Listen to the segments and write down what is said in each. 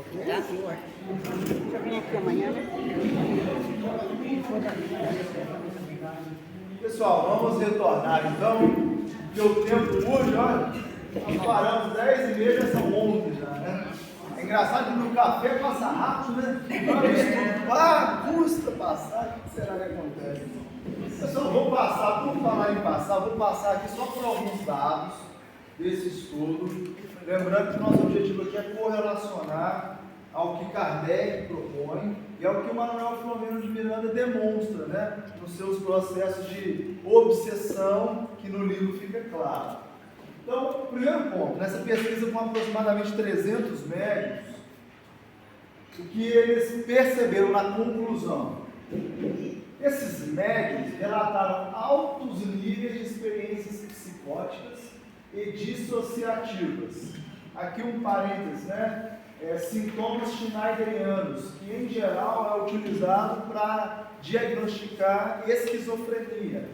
Tá? Já vem aqui amanhã, né? Pessoal, vamos retornar então, porque o tempo hoje, olha, nós paramos 10h30, já são 11 já, né? É engraçado que no café passa rápido, né? Custa passar, o que será que acontece? Pessoal, vou passar, por falar em passar, vou passar aqui só por alguns dados desse estudo, lembrando que o nosso objetivo aqui é correlacionar ao que Kardec propõe e ao que o Manuel Filomeno de Miranda demonstra, né, nos seus processos de obsessão, que no livro fica claro. Então, primeiro ponto, nessa pesquisa com aproximadamente 300 médicos, o que eles perceberam na conclusão? Esses médicos relataram altos níveis de experiências psicóticas e dissociativas. Aqui um parênteses, né? Sintomas schneiderianos, que em geral é utilizado para diagnosticar esquizofrenia.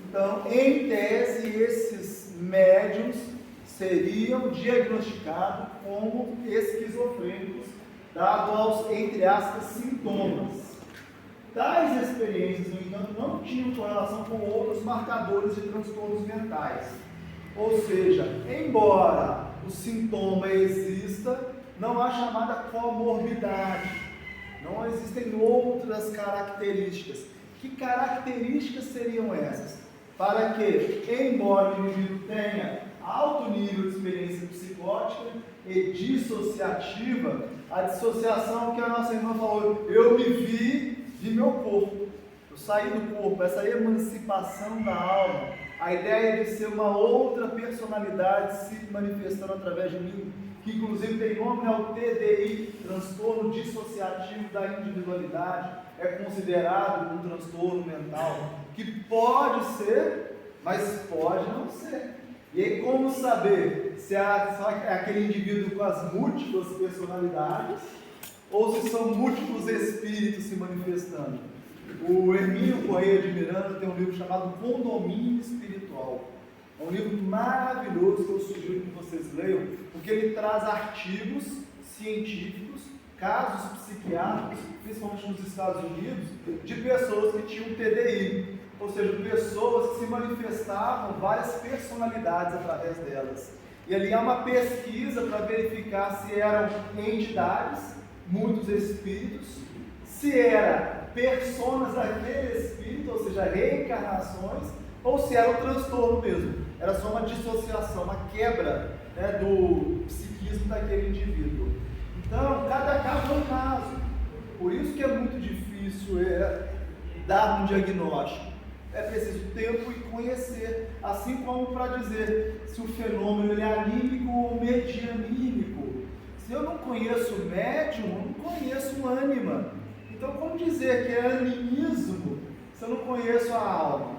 Então, em tese, esses médiums seriam diagnosticados como esquizofrênicos, dado aos, entre aspas, sintomas. Tais experiências, no entanto, não tinham correlação com outros marcadores de transtornos mentais. Ou seja, embora o sintoma exista, não há chamada comorbidade, não existem outras características. Que características seriam essas? Para que, embora o indivíduo tenha alto nível de experiência psicótica e dissociativa, a dissociação que a nossa irmã falou, eu me vi de meu corpo, eu saí do corpo, essa emancipação da alma, a ideia de ser uma outra personalidade se manifestando através de mim, que inclusive tem nome, é o TDI, transtorno dissociativo da individualidade, é considerado um transtorno mental, que pode ser, mas pode não ser. E aí como saber se é aquele indivíduo com as múltiplas personalidades, ou se são múltiplos espíritos se manifestando? O Hermínio Corrêa de Miranda tem um livro chamado Condomínio Espiritual. É um livro maravilhoso que eu sugiro que vocês leiam, porque ele traz artigos científicos, casos psiquiátricos, principalmente nos Estados Unidos, de pessoas que tinham TDI, ou seja, pessoas que se manifestavam várias personalidades através delas. E ali há uma pesquisa para verificar se eram entidades, muitos espíritos, se eram personas daquele espírito, ou seja, reencarnações, ou se era um transtorno mesmo. Era só uma dissociação, uma quebra, né, do psiquismo daquele indivíduo. Então, cada caso é um caso. Por isso que é muito difícil dar um diagnóstico. É preciso tempo e conhecer, assim como para dizer se o fenômeno ele é anímico ou medianímico. Se eu não conheço o médium, eu não conheço o ânima. Então, como dizer que é animismo se eu não conheço a alma?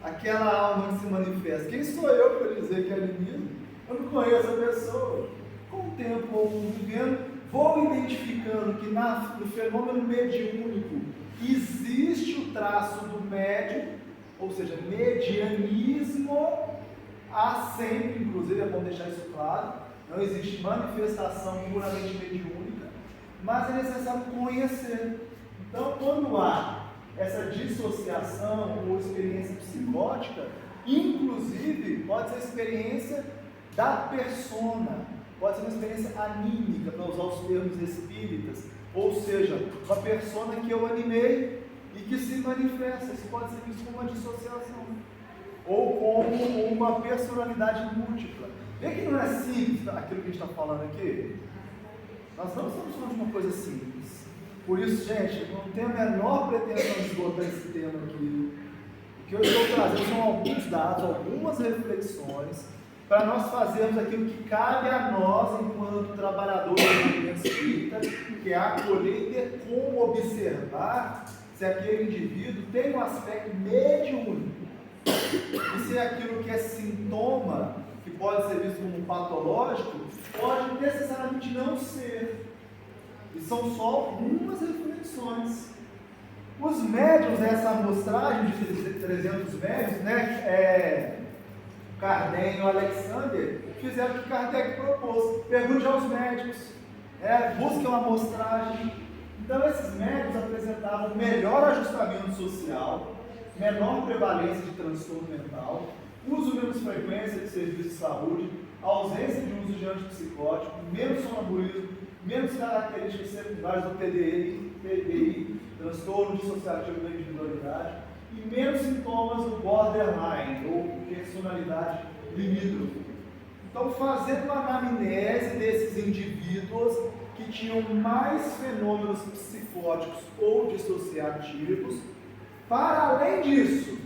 Aquela alma que se manifesta. Quem sou eu para dizer que é animismo? Eu não conheço a pessoa. Com o tempo, vou vivendo, vou identificando que no fenômeno mediúnico existe o traço do médium, ou seja, medianismo. Há sempre, inclusive, é bom deixar isso claro, não existe manifestação puramente mediúnica, mas é necessário conhecer. Então, quando há essa dissociação ou experiência psicótica, inclusive pode ser experiência da persona, pode ser uma experiência anímica, para usar os termos espíritas, ou seja, uma persona que eu animei e que se manifesta. Isso pode ser visto como uma dissociação ou como uma personalidade múltipla. Vê que não é simples aquilo que a gente está falando aqui. Nós não estamos falando de uma coisa simples. Por isso, gente, eu não tenho a menor pretensão de esgotar esse tema aqui. O que eu estou trazendo são alguns dados, algumas reflexões, para nós fazermos aquilo que cabe a nós, enquanto trabalhadores do movimento espírita, que é acolher e ter como observar se aquele indivíduo tem um aspecto mediúnico. E se aquilo que é sintoma, que pode ser visto como patológico, pode necessariamente não ser. E são só algumas reflexões. Os médiuns dessa amostragem de 300 médiuns, né, Kardec e o Alexander, fizeram o que Kardec propôs. Pergunte aos médicos busquem uma amostragem. Então, esses médicos apresentavam melhor ajustamento social, menor prevalência de transtorno mental, uso menos frequência de serviços de saúde, ausência de uso de antipsicótico, menos sonambulismo, menos características secundárias do TDI, transtorno dissociativo da individualidade, e menos sintomas do borderline, ou personalidade limítrofe. Então, fazendo uma anamnese desses indivíduos que tinham mais fenômenos psicóticos ou dissociativos, para além disso,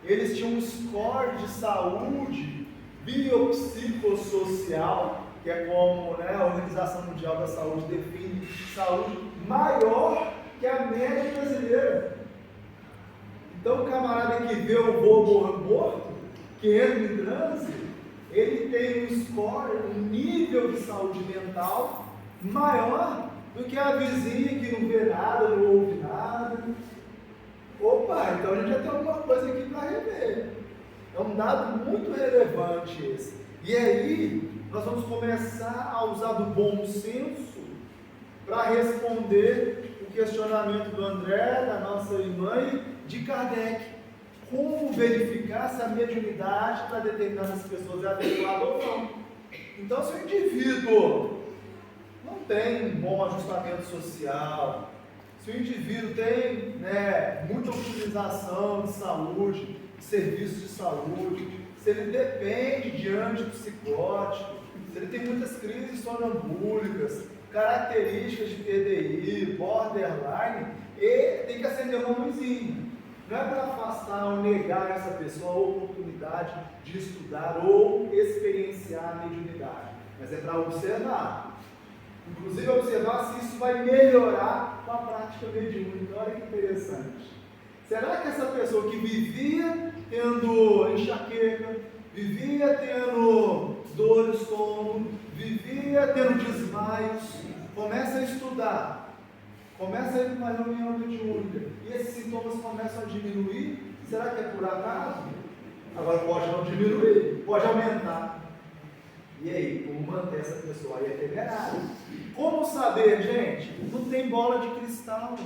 eles tinham um score de saúde biopsicossocial, que é como a Organização Mundial da Saúde define saúde maior que a média brasileira. Então, o camarada que vê o vô morto, que entra em transe, ele tem um score, um nível de saúde mental maior do que a vizinha que não vê nada, não ouve nada. Opa, então a gente já tem alguma coisa aqui para rever. É um dado muito relevante esse. E aí, nós vamos começar a usar do bom senso para responder o questionamento do André, da nossa irmã e de Kardec. Como verificar se a mediunidade para determinadas pessoas é adequada ou não. Então, se o indivíduo não tem um bom ajustamento social, se o indivíduo tem muita utilização de saúde, de serviços de saúde, se ele depende de antipsicótico, se ele tem muitas crises sonambúlicas, características de TDI, borderline, ele tem que acender uma luzinha. Não é para afastar ou negar essa pessoa a oportunidade de estudar ou experienciar a mediunidade, mas é para observar. Inclusive observar se isso vai melhorar com a prática mediúnica. Olha que interessante. Será que essa pessoa que vivia tendo enxaqueca, vivia tendo dor no estômago, vivia tendo desmaios, começa a estudar, começa a ir para uma reunião mediúnica e esses sintomas começam a diminuir? Será que é por acaso? Agora pode não diminuir, pode aumentar. E aí, como manter essa pessoa aí temerária? Como saber, gente? Não tem bola de cristal.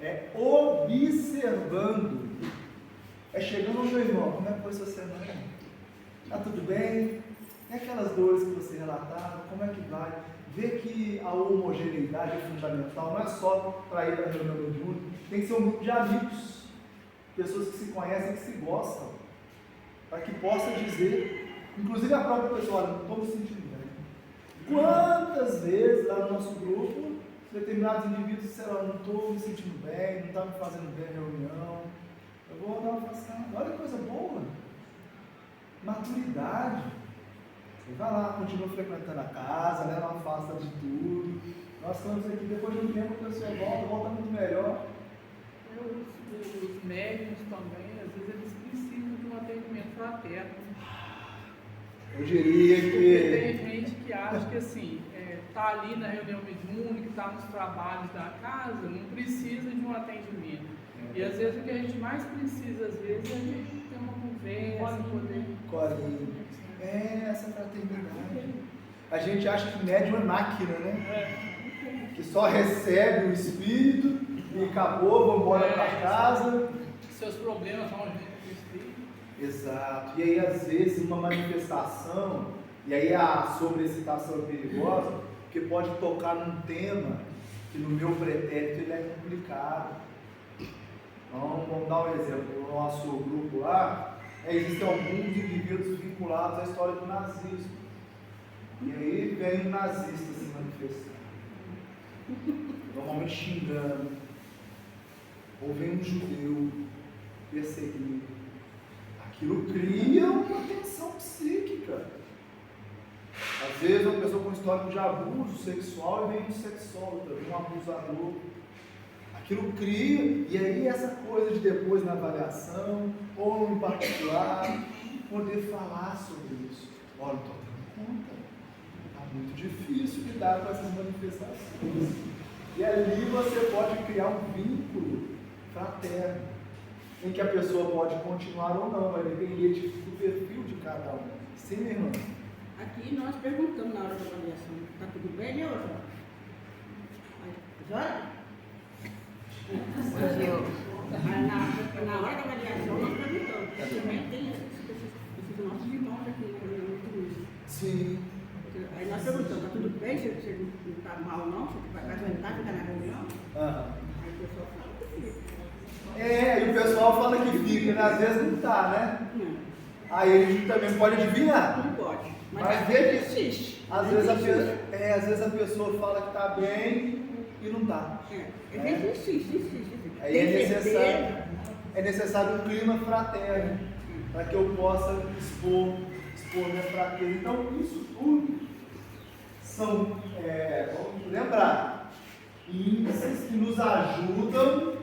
É observando. É chegando no meu irmão, como é que foi sua semana? Tá tudo bem? E aquelas dores que você relatava, como é que vai? Ver que a homogeneidade é fundamental, não é só para ir para a reunião mediúnica, tem que ser um grupo de amigos, pessoas que se conhecem, que se gostam, para que possa dizer. Inclusive a própria pessoa, olha, não estou me sentindo bem. Quantas vezes lá no nosso grupo, determinados indivíduos disseram, não estou me sentindo bem, não está me fazendo bem a reunião, eu vou dar uma afastada. Olha que coisa boa, maturidade. Você vai lá, continua frequentando a casa, não afasta de tudo. Nós estamos aqui, depois de um tempo a pessoa volta muito melhor. Os médicos também, às vezes eles precisam de um atendimento fraterno. Eu diria que... Tem gente que acha que assim, está ali na reunião mediúnica, está nos trabalhos da casa, não precisa de um atendimento. E às vezes o que a gente mais precisa, às vezes, é de ter uma conversa, poder... Colinho. Essa fraternidade. A gente acha que médium é máquina, né? Que só recebe o espírito e acabou, vamos embora para casa. Seus problemas vão vir com o espírito. Exato. E aí, às vezes, uma manifestação, e aí a sobreexcitação é perigosa, porque pode tocar num tema que no meu pretérito ele é complicado. Então, vamos dar um exemplo. No nosso grupo lá, existem alguns indivíduos vinculados à história do nazismo. E aí vem um nazista se manifestando, normalmente xingando. Ou vem um judeu perseguido. Aquilo cria uma tensão psíquica. Às vezes uma pessoa com histórico de abuso sexual e vem um sexólogo, vem um abusador. Aquilo cria, e aí essa coisa de depois na avaliação, ou em particular, poder falar sobre isso. Olha, não estou dando conta. Está muito difícil lidar com essas manifestações. E ali você pode criar um vínculo fraterno, em que a pessoa pode continuar ou não, vai depender do perfil de cada um. Sim, minha irmã? Aqui nós perguntamos na hora da avaliação, está tudo bem, Neuza? Na hora da avaliação, nós perguntamos, porque também tem esses nossos irmãos aqui, né? Sim. Aí nós perguntamos, está tudo bem? Você não está mal, não? Você vai aguentar ficar na reunião? Aí o pessoal fala que fica. E o pessoal fala que fica, né? Às vezes não está, né? Não. Aí a gente também pode adivinhar. Não pode. Mas veja que existe. às vezes a pessoa fala que está bem e não está. Existe. Aí é necessário um clima fraterno para que eu possa expor minha fraqueza. Então, isso tudo são, vamos lembrar, índices que nos ajudam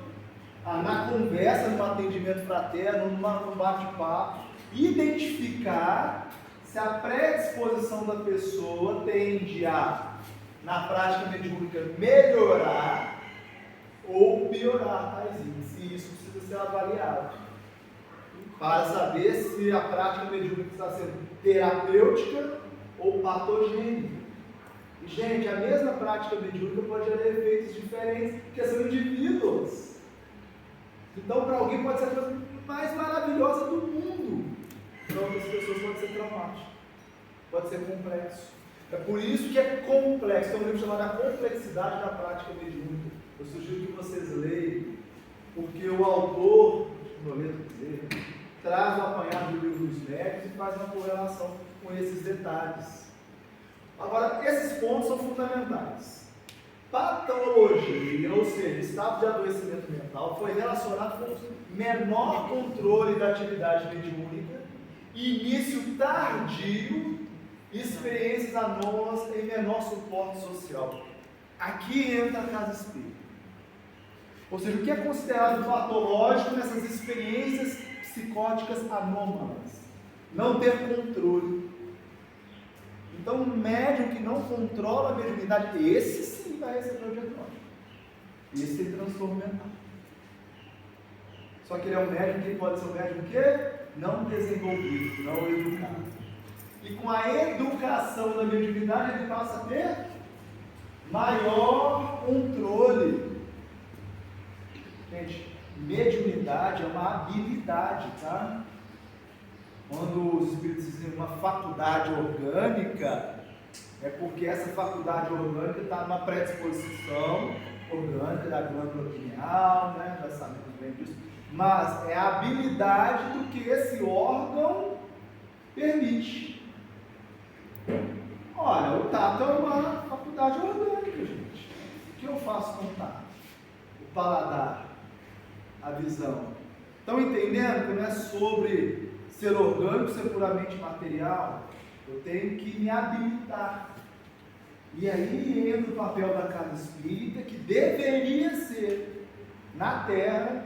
na conversa, no atendimento fraterno, num bate-papo, identificar se a predisposição da pessoa tende a, na prática mediúnica, melhorar ou piorar tais índices. E isso precisa ser avaliado para saber se a prática mediúnica está sendo terapêutica ou patogênica. E, gente, a mesma prática mediúnica pode ter efeitos diferentes, porque são indivíduos. Então, para alguém pode ser a coisa mais maravilhosa do mundo. Para outras pessoas pode ser traumático, pode ser complexo. É por isso que é complexo. Tem um livro chamado A Complexidade da Prática Mediúnica. Eu sugiro que vocês leiam, porque o autor, traz o apanhado do livro dos médicos e faz uma correlação com esses detalhes. Agora, esses pontos são fundamentais. Patologia, ou seja, estado de adoecimento mental, foi relacionado com o menor controle da atividade mediúnica, início tardio, experiências anômalas e menor suporte social. Aqui entra a casa espírita. Ou seja, o que é considerado patológico nessas experiências psicóticas anômalas? Não ter controle. Então, um médium que não controla a mediunidade, esse sim vai receber o diagnóstico. Esse tem transtorno mental. Só que ele é um médium que pode ser um médium que não desenvolvido, não educado. E com a educação da mediunidade, ele passa a ter maior controle. Gente, mediunidade é uma habilidade, tá? Quando os espíritos dizem uma faculdade orgânica, é porque essa faculdade orgânica está numa predisposição orgânica da glândula pineal, né? Já sabemos bem disso. Mas é a habilidade do que esse órgão permite. Olha, o tato é uma faculdade orgânica, gente. O que eu faço com o tato? O paladar, a visão. Estão entendendo que não é sobre ser orgânico, ser puramente material? Eu tenho que me habilitar. E aí entra o papel da casa espírita, que deveria ser, na Terra,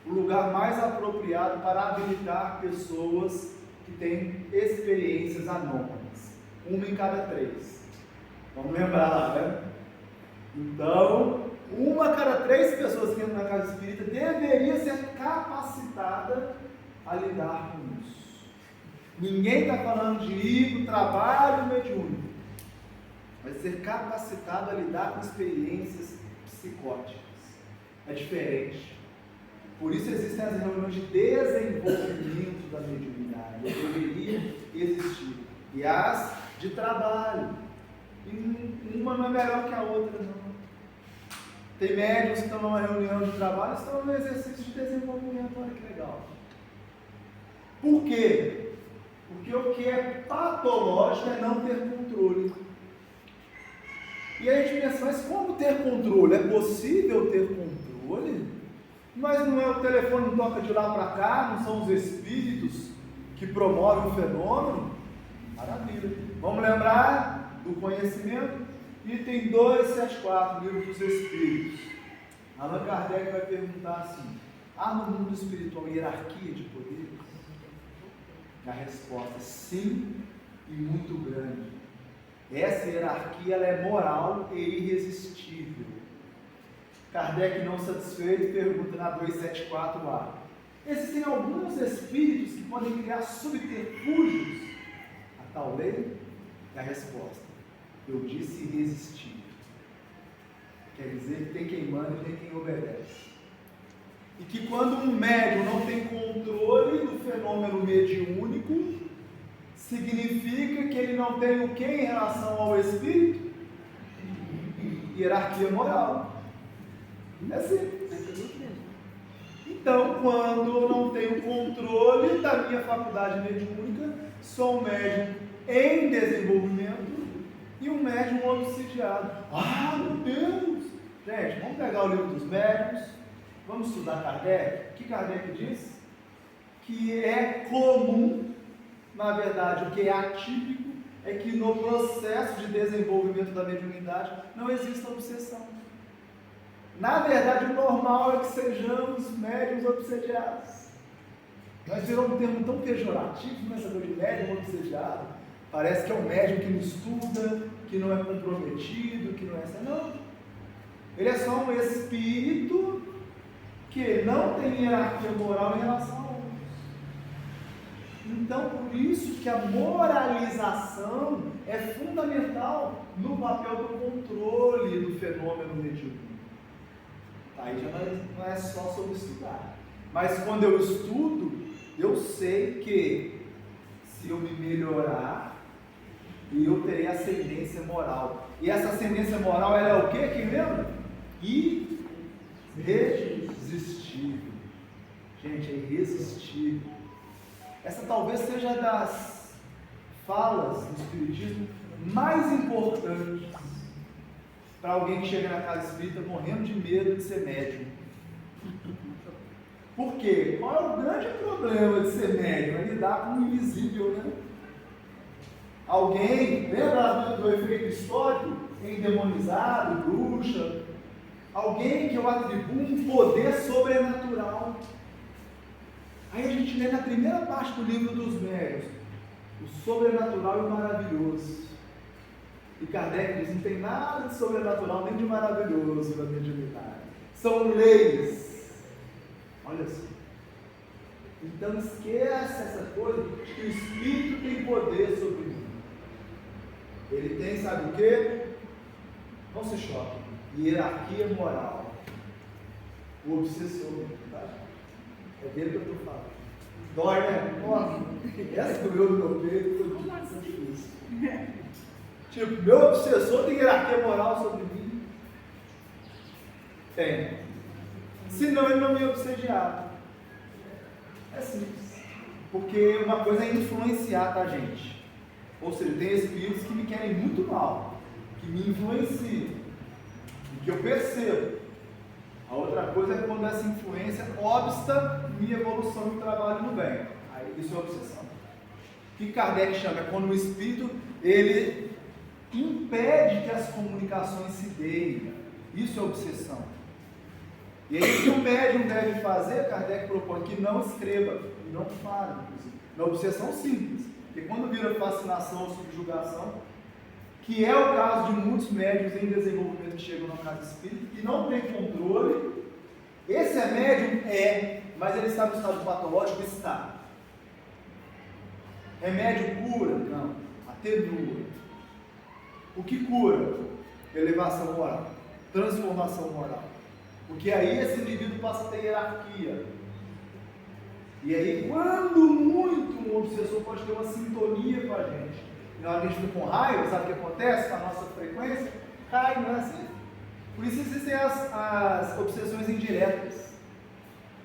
o lugar mais apropriado para habilitar pessoas que têm experiências anômalas. 1 em cada 3. Vamos lembrar lá, né? Então, 1 a cada 3 pessoas que entram na casa espírita deveria ser capacitada a lidar com isso. Ninguém está falando de ir para o trabalho mediúnico, mas ser capacitado a lidar com experiências psicóticas. É diferente. Por isso existem as reuniões de desenvolvimento da mediunidade. Deveria existir. E as de trabalho. E uma não é melhor que a outra, não. Tem médicos que estão numa reunião de trabalho e estão no exercício de desenvolvimento. Olha que legal. Por quê? Porque o que é patológico é não ter controle. E aí a gente pensa, mas como ter controle? É possível ter controle? Mas não é o telefone não toca de lá para cá, não são os espíritos que promovem o fenômeno? Maravilha. Vamos lembrar do conhecimento? Item 274, Livro dos Espíritos. Allan Kardec vai perguntar assim: há no mundo espiritual hierarquia de poderes? A resposta é sim, e muito grande. Essa hierarquia ela é moral e irresistível. Kardec, não satisfeito, pergunta na 274a: existem alguns espíritos que podem criar subterfúgios a tal lei? E a resposta: eu disse irresistível. Quer dizer que tem quem manda e tem quem obedece. E que quando um médium não tem controle do fenômeno mediúnico, significa que ele não tem o que em relação ao espírito? Hierarquia moral. É assim. Então, quando eu não tenho controle da minha faculdade mediúnica, sou um médium em desenvolvimento e um médium obsidiado. Ah, meu Deus! Gente, vamos pegar o livro dos médiuns, vamos estudar Kardec. O que Kardec diz? Que é comum, na verdade, o que é atípico é que no processo de desenvolvimento da mediunidade não exista obsessão. Na verdade, o normal é que sejamos médiuns obsediados. Nós viramos um termo tão pejorativo nessa coisa de médium obsediado. Parece que é um médium que não estuda, que não é comprometido, que não é... Não. Ele é só um espírito que não tem hierarquia moral em relação a outros. Então, por isso que a moralização é fundamental no papel do controle do fenômeno mediúnico. Aí já não é só sobre estudar. Mas quando eu estudo, eu sei que se eu me melhorar, eu terei ascendência moral. E essa ascendência moral, ela é o quê? Quem lembra? Irresistível. Gente, é irresistível. Essa talvez seja das falas do Espiritismo mais importantes para alguém que chega na casa espírita morrendo de medo de ser médium. Por quê? Qual é o grande problema de ser médium? É lidar com o invisível, né? Alguém, lembra do efeito histórico? Endemonizado, bruxa. Alguém que eu atribuo um poder sobrenatural. Aí a gente lê na primeira parte do livro dos médiuns, o sobrenatural e o maravilhoso. E Kardec diz, não tem nada de sobrenatural nem de maravilhoso na mediunidade. São leis. Olha só. Então esquece essa coisa de que o Espírito tem poder sobre mim. Ele tem, sabe o quê? Não se choque. Hierarquia moral. O obsessor, tá? É dele que eu estou falando. Dói, né? Nossa, essa doeu no meu peito foi muito difícil. Tipo, meu obsessor tem hierarquia moral sobre mim? Tem. Senão ele não me obsediava. É simples. Porque uma coisa é influenciar, tá, gente? Ou seja, tem espíritos que me querem muito mal, que me influenciam, e que eu percebo. A outra coisa é quando essa influência obsta minha evolução e trabalho no bem. Aí isso é obsessão. O que Kardec chama? É quando o espírito, ele impede que as comunicações se deem. Isso é obsessão. E aí o que o médium deve fazer? Kardec propõe que não escreva e não fale, inclusive. Na obsessão simples. Porque quando vira fascinação ou subjugação, que é o caso de muitos médiuns em desenvolvimento que chegam na casa espírita, que não tem controle, esse é médium? É, mas ele está no estado patológico? Está. Remédio cura? Não. Atenua. O que cura? Elevação moral, transformação moral. Porque aí esse indivíduo passa a ter hierarquia. E aí, quando muito, um obsessor pode ter uma sintonia com a gente. Na hora que a gente fica com raiva, sabe o que acontece com a nossa frequência? Cai, não é assim? Por isso existem as obsessões indiretas.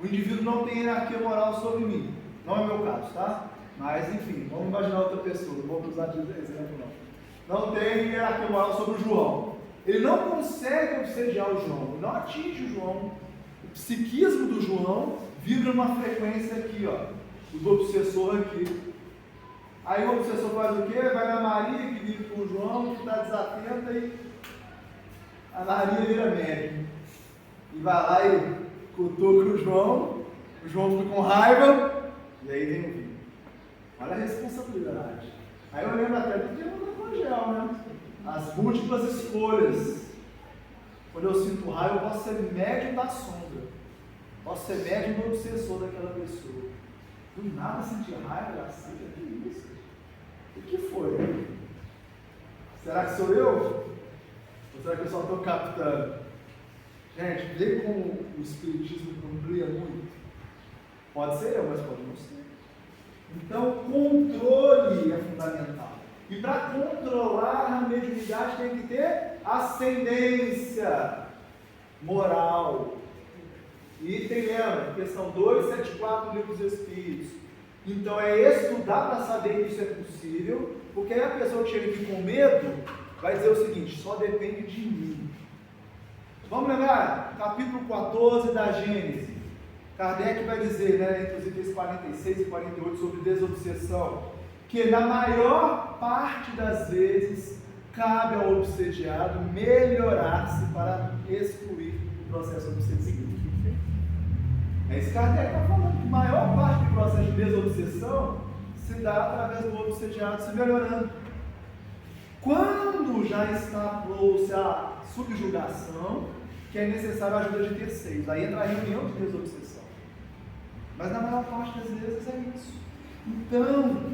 O indivíduo não tem hierarquia moral sobre mim. Não é meu caso, tá? Mas, enfim, vamos imaginar outra pessoa. Não vou usar de exemplo, não. Não tem hierarquia moral sobre o João. Ele não consegue obsediar o João. Ele não atinge o João. O psiquismo do João vibra uma frequência aqui, ó. O do obsessor aqui. Aí o obsessor faz o quê? Vai na Maria, que vive com o João, que está desatenta, e a Maria vira médium. E vai lá e cutuca o João fica com raiva, e aí vem o vinho. Olha a responsabilidade. Aí eu lembro até do tema do Evangelho, né? As múltiplas escolhas. Quando eu sinto raiva, eu posso ser médium da sombra. Posso ser médium do obsessor daquela pessoa. Do nada sentir raiva, assim, que isso? O que foi? Será que sou eu? Ou será que eu só estou captando? Gente, vê como o Espiritismo amplia muito. Pode ser eu, mas pode não ser. Então, controle é fundamental. E para controlar a mediunidade tem que ter ascendência moral. E tem, lembra, questão 274 do Livro dos Espíritos. Então é estudar para saber que isso é possível, porque aí a pessoa que chega aqui com medo vai dizer o seguinte: só depende de mim. Vamos lembrar, capítulo 14 da Gênesis. Kardec vai dizer, né, inclusive esse 46 e 48 sobre desobsessão, que na maior parte das vezes cabe ao obsediado melhorar-se para excluir o processo obsessivo. É isso que Kardec está falando, que a maior parte do processo de desobsessão se dá através do obsediado se melhorando. Quando já instaurou-se a subjugação, que é necessário a ajuda de terceiros, aí entra a reunião de desobsessão. Mas na maior parte das vezes é isso. Então,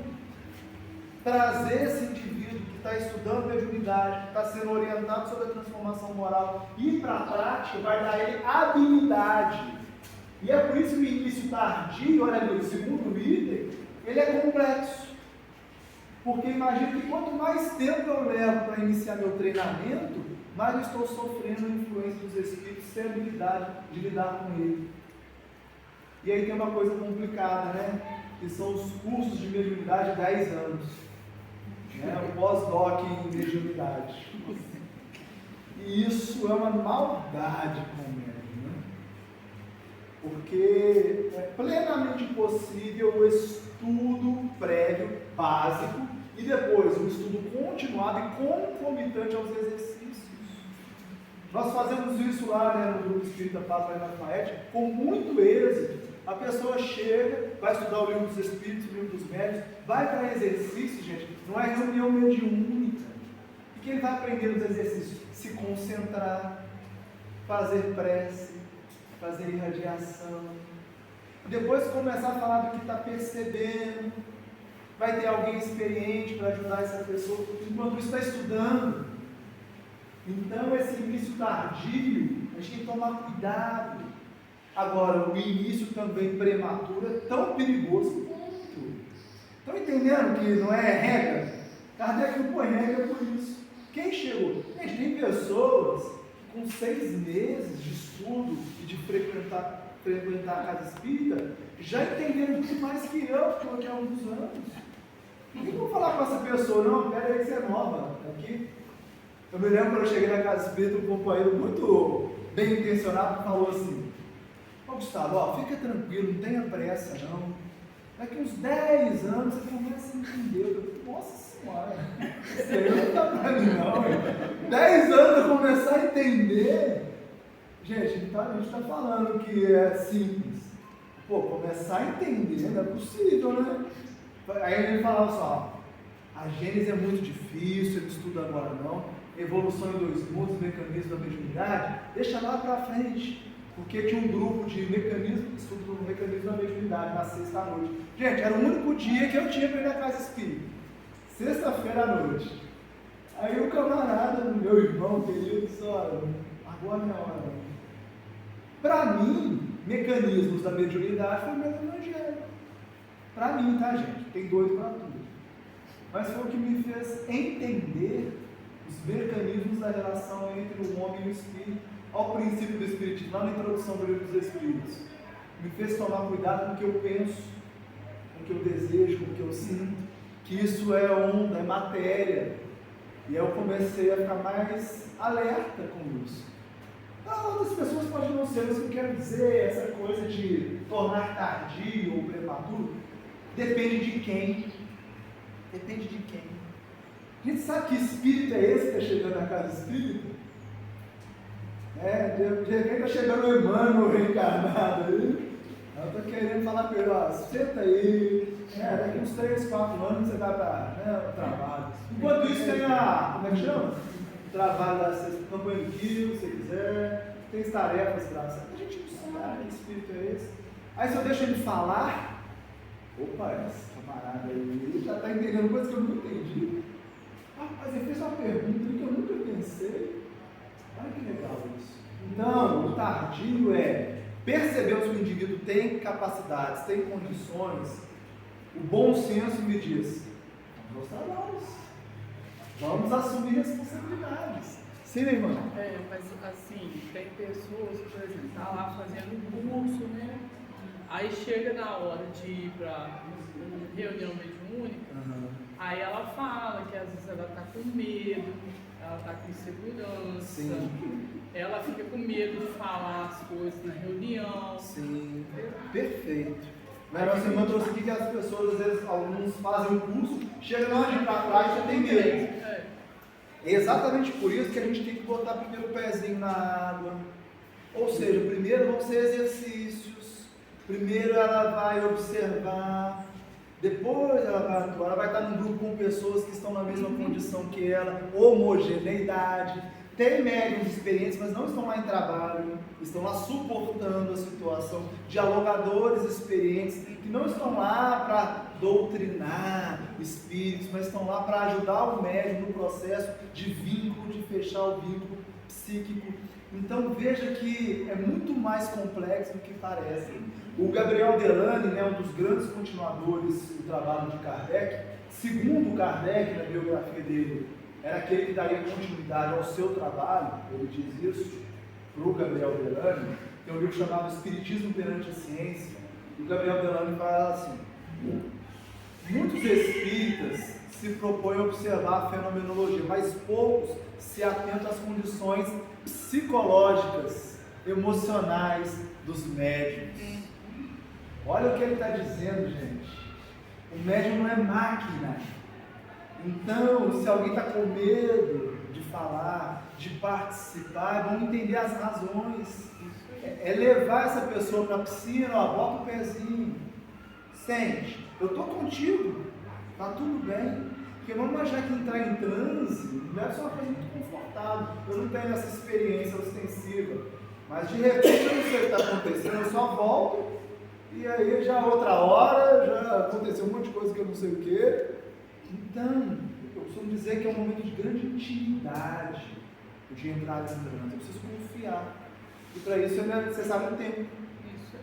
trazer esse indivíduo que está estudando mediunidade, que está sendo orientado sobre a transformação moral, ir para a prática, vai dar a ele habilidade. E é por isso que o início tardio, olha ali, o segundo item, ele é complexo. Porque imagina que quanto mais tempo eu levo para iniciar meu treinamento, mais eu estou sofrendo a influência dos espíritos sem habilidade de lidar com ele. E aí tem uma coisa complicada, né? Que são os cursos de mediunidade de 10 anos. Né? O pós-doc em mediunidade. E isso é uma maldade com o médium, né? Porque é plenamente possível o estudo prévio, básico, e depois um estudo continuado e concomitante aos exercícios. Nós fazemos isso lá, né, no Grupo Espírita Paz da Maete, com muito êxito. A pessoa chega, vai estudar o Livro dos Espíritos, o Livro dos Médiuns, vai para exercício, gente, não é reunião mediúnica. O que ele vai aprender nos exercícios? Se concentrar, fazer prece, fazer irradiação. Depois começar a falar do que está percebendo. Vai ter alguém experiente para ajudar essa pessoa, enquanto está estudando. Então, esse início tardio, a gente tem que tomar cuidado. Agora, o início também prematuro é tão perigoso quanto. Estão entendendo que não é regra? Kardec não põe regra por isso. Quem chegou? Gente, tem pessoas que com 6 meses de estudo e de frequentar a casa espírita já entenderam muito mais que eu, que eu aqui há alguns anos. Por que eu vou falar com essa pessoa? Não, pera aí que você é nova. Aqui. Eu me lembro quando eu cheguei na casa espírita, um companheiro muito bem intencionado falou assim: ó, Gustavo, ó, fica tranquilo, não tenha pressa não. Daqui uns 10 anos você começa a entender. Eu falei, nossa senhora, isso aí não dá pra mim não. 10 anos eu começar a entender. Gente, então a gente está falando que é simples. Pô, começar a entender não é possível, né? Aí ele falava assim, ó, a Gênesis é muito difícil, ele estuda agora não. Evolução em 2 mundos, mecanismos da mediunidade, deixa lá para frente. Porque tinha um grupo de mecanismos, estudo do mecanismo da mediunidade, na sexta-noite. Gente, era o único dia que eu tinha para ir na casa espírita. Sexta-feira à noite. Aí o camarada, meu irmão querido, disse, olha, agora é a hora. Para mim, mecanismos da mediunidade foi o meu evangelho. Para mim, tá, gente? Tem doido para tudo. Mas foi o que me fez entender os mecanismos da relação entre o homem e o espírito, ao princípio do espiritismo, lá na introdução do Livro dos Espíritos. Me fez tomar cuidado com o que eu penso, com o que eu desejo, com o que eu sinto, que isso é onda, é matéria. E eu comecei a ficar mais alerta com isso. Outras pessoas podem não ser, mas o que eu quero dizer, essa coisa de tornar tardio ou prematuro, depende de quem. Depende de quem. A gente sabe que espírito é esse que está chegando na casa espírita? De repente está chegando o Emmanuel reencarnado aí. Eu estou querendo falar para ele, ó, senta aí, daqui uns 3, 4 anos você vai para o trabalho. Enquanto isso tem a, como é que chama? Trabalho da campanha do Rio, se quiser, tem tarefas graças. A gente não sabe que espírito é esse. Aí se eu deixo ele falar, opa, esse camarada aí, ele já está entendendo coisas que eu nunca entendi. Mas ele fez uma pergunta que eu nunca pensei. Olha que legal isso. Então, Então, o tardio percebemos que o indivíduo tem capacidades, tem condições. O bom senso me diz: vamos aos trabalhos, vamos assumir responsabilidades. Sim, né, irmã? Mas assim, tem pessoas que, por exemplo, tá lá fazendo um curso, né? Aí chega na hora de ir para reunião mediúnica, aí ela fala que às vezes ela está com medo, ela está com insegurança, sim, ela fica com medo de falar as coisas na reunião. Sim, perfeito. Mas nossa irmã trouxe aqui que as pessoas, às vezes, alguns fazem o curso, chega na hora de ir para trás e já tem medo. É exatamente por isso que a gente tem que botar primeiro o pezinho na água. Ou seja, primeiro vão ser exercícios, primeiro ela vai observar, depois ela vai atuar, ela vai estar num grupo com pessoas que estão na mesma condição que ela, homogeneidade. Tem médiums experientes, mas não estão lá em trabalho, estão lá suportando a situação, dialogadores experientes, que não estão lá para doutrinar espíritos, mas estão lá para ajudar o médium no processo de vínculo, de fechar o vínculo psíquico. Então veja que é muito mais complexo do que parece. O Gabriel Delany, né, um dos grandes continuadores do trabalho de Kardec, segundo Kardec, na biografia dele, era aquele que daria continuidade ao seu trabalho. Ele diz isso para o Gabriel Delany. Tem um livro chamado Espiritismo perante a Ciência. E o Gabriel Delany fala assim: muitos espíritas se propõem a observar a fenomenologia, mas poucos se atentam às condições psicológicas, emocionais dos médiuns. Olha o que ele está dizendo, gente. O médium não é máquina. Então, se alguém está com medo de falar, de participar, vamos entender as razões. É levar essa pessoa para a piscina, ó, bota o pezinho, sente, eu estou contigo, está tudo bem. Porque vamos achar que entrar em transe não é só uma coisa muito confortável. Eu não tenho essa experiência ostensiva, mas de repente eu não sei o que está acontecendo, eu só volto e aí já outra hora, já aconteceu um monte de coisa que eu não sei o que. Então, eu costumo dizer que é um momento de grande intimidade de entrar em transe. Eu preciso confiar. E para isso é necessário tempo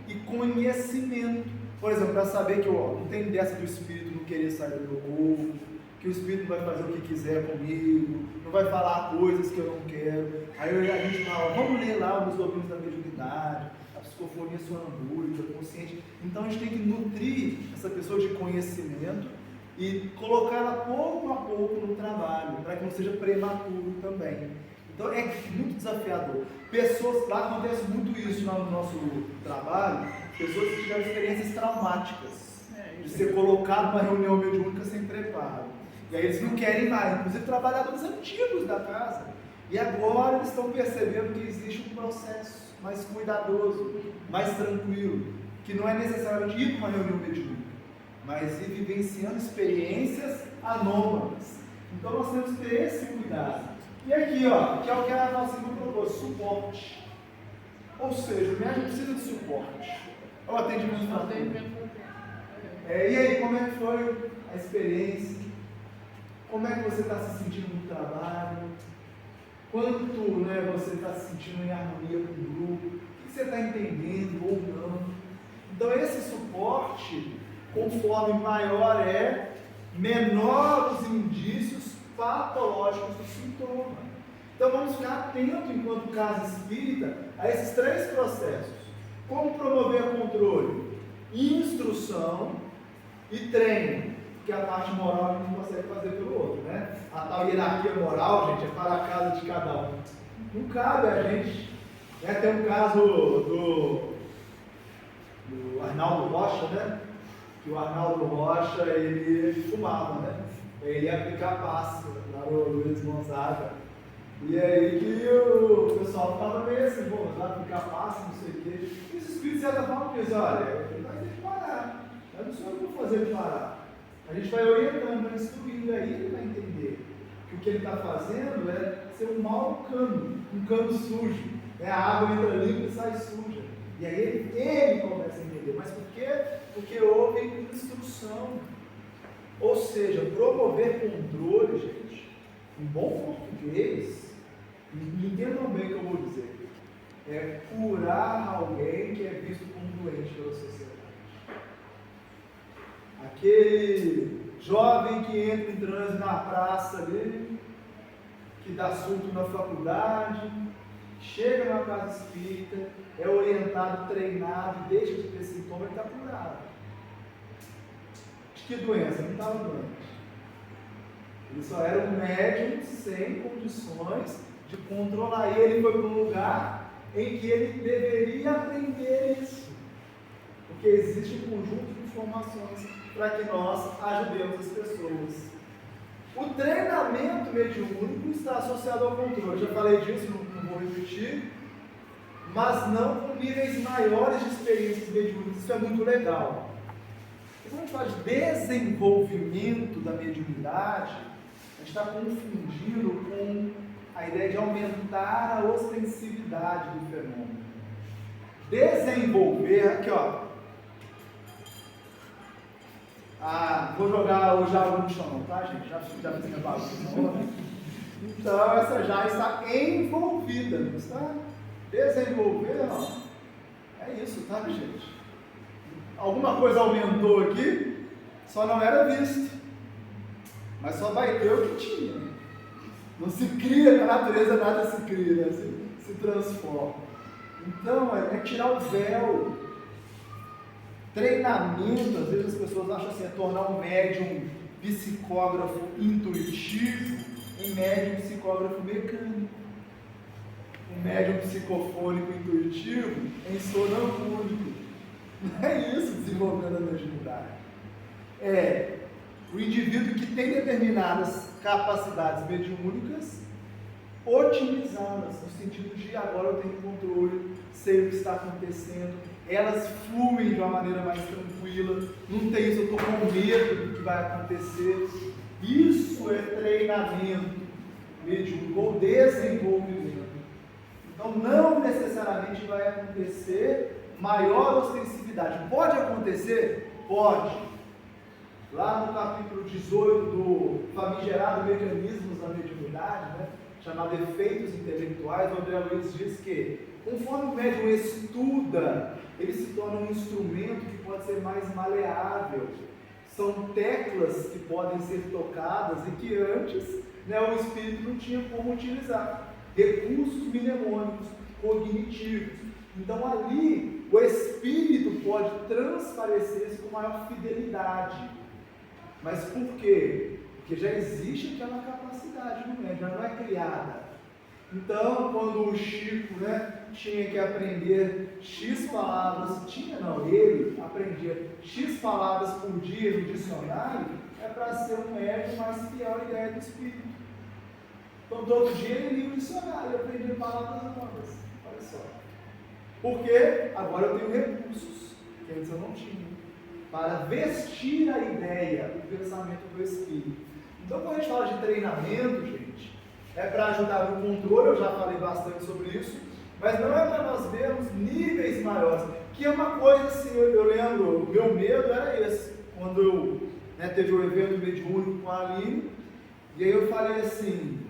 e conhecimento. Por exemplo, para saber que não tem dessa do espírito não querer sair do meu corpo, que o espírito vai fazer o que quiser comigo, não vai falar coisas que eu não quero. Aí a gente fala, vamos ler lá os domínios da mediunidade, a psicofonia sonambúrica, consciente. Então a gente tem que nutrir essa pessoa de conhecimento e colocá-la pouco a pouco no trabalho, para que não seja prematuro também. Então é muito desafiador. Pessoas, lá acontece muito isso no nosso trabalho, pessoas que tiveram experiências traumáticas, de ser colocado numa reunião mediúnica sem preparo. E aí eles não querem mais, inclusive trabalhadores antigos da casa. E agora eles estão percebendo que existe um processo mais cuidadoso, mais tranquilo, que não é necessariamente ir para uma reunião mediúnica, mas ir vivenciando experiências anômalas. Então nós temos que ter esse cuidado. E aqui, que é o que a nossa irmã propôs, suporte. Ou seja, o médico precisa de suporte. O atendimento fraterno. E aí, como é que foi a experiência? Como é que você está se sentindo no trabalho? Quanto você está se sentindo em harmonia com o grupo? O que você está entendendo ou não? Então esse suporte, conforme maior menor os indícios patológicos do sintoma. Então vamos ficar atentos, enquanto casa espírita, a esses 3 processos. Como promover controle? Instrução e treino, que é a parte moral que não consegue fazer pelo outro, né? A tal hierarquia moral, gente, é para a casa de cada um. Não cabe a gente. Tem um caso do Arnaldo Rocha, né? Que o Arnaldo Rocha, ele fumava, né? Ele ia aplicar passe lá no Luiz Gonzaga. E aí que o pessoal ficava meio assim, vai aplicar passe, não sei o quê. E os espíritos, de certa forma, dizem, olha, ele vai ter que parar. Eu não sei o que eu vou fazer ele parar. A gente vai orientando, vai instruindo, aí ele vai entender que o que ele está fazendo é ser um mau cano, um cano sujo. A água entra limpa e sai suja. E aí ele começa a entender. Mas por quê? Porque houve instrução. Ou seja, promover controle, gente, em bom português, entendam bem o que eu vou dizer, é curar alguém que é visto como doente pela sociedade. Aquele jovem que entra em transe na praça ali, que dá surto na faculdade, chega na casa espírita, é orientado, treinado, deixa de ter sintoma, ele está curado. De que doença? Não estava doente. Ele só era um médium sem condições de controlar. E ele foi para um lugar em que ele deveria aprender isso. Porque existe um conjunto de informações para que nós ajudemos as pessoas. O treinamento mediúnico está associado ao controle. Eu já falei disso, não vou repetir. Mas não com níveis maiores de experiências mediúnicas. Isso é muito legal. Quando a gente fala de desenvolvimento da mediunidade, a gente está confundindo com a ideia de aumentar a ostensividade do fenômeno. Desenvolver, aqui ó. Vou jogar o jarro no chão, tá, gente? Já fiz minha bagunça. Então, essa já está envolvida, não está? Desenvolver, não. É isso, tá, gente? Alguma coisa aumentou aqui, só não era visto. Mas só vai ter o que tinha. Não se cria, na natureza nada se cria, né? se transforma. Então, é tirar o véu. Treinamento, às vezes as pessoas acham assim, é tornar um médium psicógrafo intuitivo em médium psicógrafo mecânico. Um médium psicofônico intuitivo em sonambúlico. Não é isso desenvolvendo a mediunidade. É o indivíduo que tem determinadas capacidades mediúnicas, otimizá-las, no sentido de agora eu tenho controle, sei o que está acontecendo, elas fluem de uma maneira mais tranquila, não tem isso, eu estou com medo do que vai acontecer. Isso é treinamento mediúnico ou desenvolvimento. Então não necessariamente vai acontecer maior ostensividade. Pode acontecer? Pode. Lá no capítulo 18 do famigerado Mecanismos da Mediunidade, né, chamado Efeitos Intelectuais, o André Luiz diz que, conforme o médium estuda, ele se torna um instrumento que pode ser mais maleável. São teclas que podem ser tocadas e que antes, né, o espírito não tinha como utilizar. Recursos mnemônicos, cognitivos. Então ali, o espírito pode transparecer-se com maior fidelidade. Mas por quê? Porque já existe aquela capacidade no médium, ela não é criada. Então, quando o Chico, né, tinha que aprender X palavras, ele aprendia X palavras por dia no dicionário, é para ser um médium mais fiel à ideia do espírito. Então, todo dia ele lia o dicionário e aprendia palavras novas. Olha só. Porque agora eu tenho recursos que antes eu não tinha, para vestir a ideia, o pensamento do espírito. Então, quando a gente fala de treinamento, gente, é para ajudar no controle, eu já falei bastante sobre isso, mas não é para nós vermos níveis maiores, que é uma coisa assim, eu lembro, o meu medo era esse, quando eu, né, teve o evento mediúnico com a Aline, e aí eu falei assim,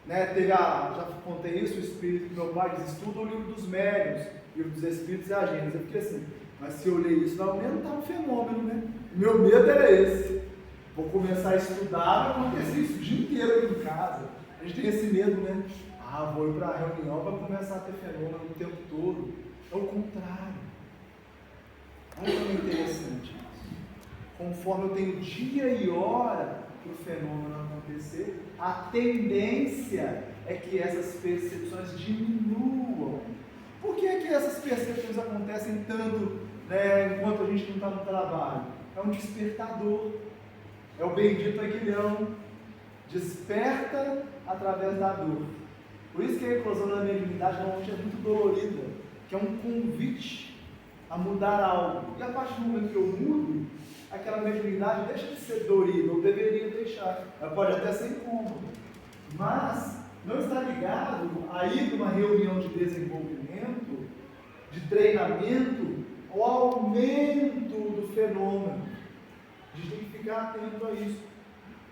né, já contei isso, o espírito do meu pai diz, estuda o livro dos médiuns, livro dos espíritos e agentes, eu fiquei assim, mas se eu ler isso, vai aumentar um fenômeno, né? Meu medo era esse. Vou começar a estudar, vai acontecer isso o dia inteiro aqui em casa. A gente tem esse medo, né? Vou ir para a reunião para começar a ter fenômeno o tempo todo. É o contrário. Olha como é interessante isso. Conforme eu tenho dia e hora para o fenômeno acontecer, a tendência é que essas percepções diminuam. Por que é que essas percepções acontecem tanto, né, enquanto a gente não está no trabalho? É um despertador. É o bendito aguilhão. Desperta através da dor. Por isso que a eclosão da mediunidade normalmente é muito dolorida, que é um convite a mudar algo. E a partir do momento que eu mudo, aquela mediunidade deixa de ser dolorida, ou deveria deixar. Ela pode até ser incômoda. Mas não está ligado a ir numa reunião de desenvolvimento, de treinamento, ao aumento do fenômeno. A gente tem que ficar atento a isso.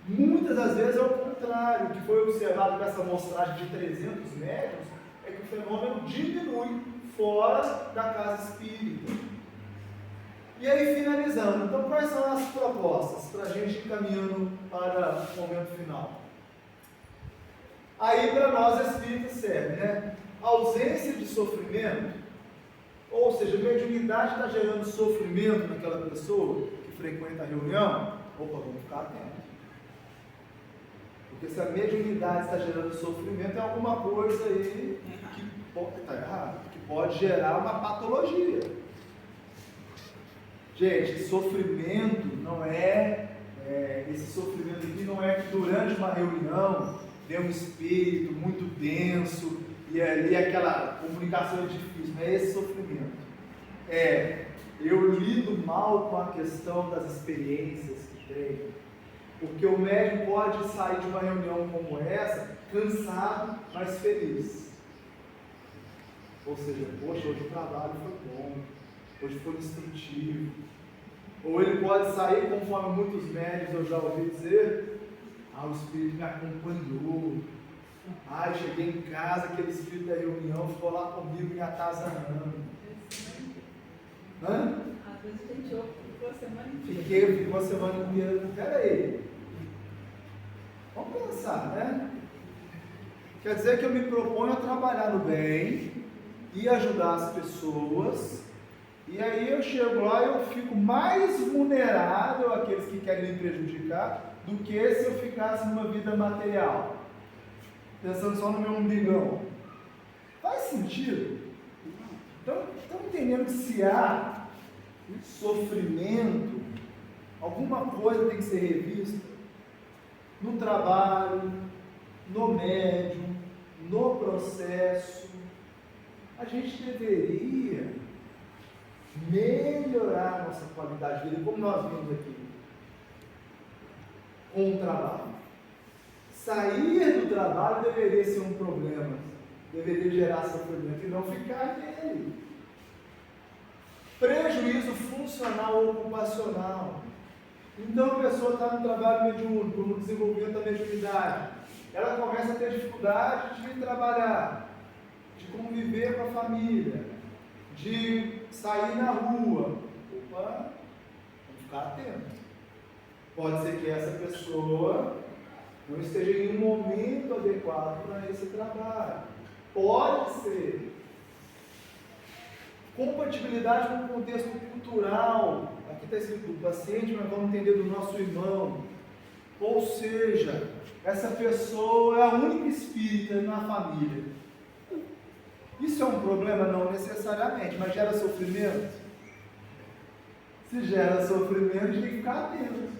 Muitas das vezes é o contrário. O que foi observado com essa amostragem de 300 médiuns é que o fenômeno diminui fora da casa espírita. E aí, finalizando, então quais são as propostas para a gente ir caminhando para o momento final? Aí para nós espíritas serve, né? Ausência de sofrimento, ou seja, a mediunidade está gerando sofrimento naquela pessoa que frequenta a reunião. Opa, vamos ficar atentos. Porque se a mediunidade está gerando sofrimento, é alguma coisa aí que pode estar errado, que pode gerar uma patologia. Gente, sofrimento não esse sofrimento aqui não é que durante uma reunião tem um espírito muito denso e ali aquela comunicação é difícil, não é esse sofrimento. Eu lido mal com a questão das experiências que tenho, porque o médium pode sair de uma reunião como essa cansado, mas feliz. Ou seja, poxa, hoje o trabalho foi bom, hoje foi instrutivo. Ou ele pode sair, conforme muitos médios eu já ouvi dizer, o espírito me acompanhou. Cheguei em casa, aquele espírito da reunião ficou lá comigo me atazanando. Às vezes a gente ouve, ficou a semana inteira. Fiquei uma semana inteira. Peraí. Vamos pensar, né? Quer dizer que eu me proponho a trabalhar no bem e ajudar as pessoas. E aí eu chego lá e eu fico mais vulnerável àqueles que querem me prejudicar do que se eu ficasse numa vida material, pensando só no meu umbigão. Faz sentido? Então, estamos entendendo que se há sofrimento, alguma coisa tem que ser revista no trabalho, no médium, no processo. A gente deveria melhorar a nossa qualidade de vida, como nós vimos aqui, com o trabalho. Sair do trabalho deveria ser um problema, deveria gerar sofrimento e não ficar nele. Prejuízo funcional ou ocupacional. Então a pessoa está no trabalho mediúnico, no desenvolvimento da mediunidade, ela começa a ter dificuldade de trabalhar, de conviver com a família, de sair na rua. Opa, vamos ficar atento. Pode ser que essa pessoa não esteja em um momento adequado para esse trabalho. Pode ser. Compatibilidade com o contexto cultural. Aqui está escrito do paciente, mas vamos entender do nosso irmão. Ou seja, essa pessoa é a única espírita na família. Isso é um problema? Não necessariamente, mas gera sofrimento? Se gera sofrimento, a gente tem que ficar atento.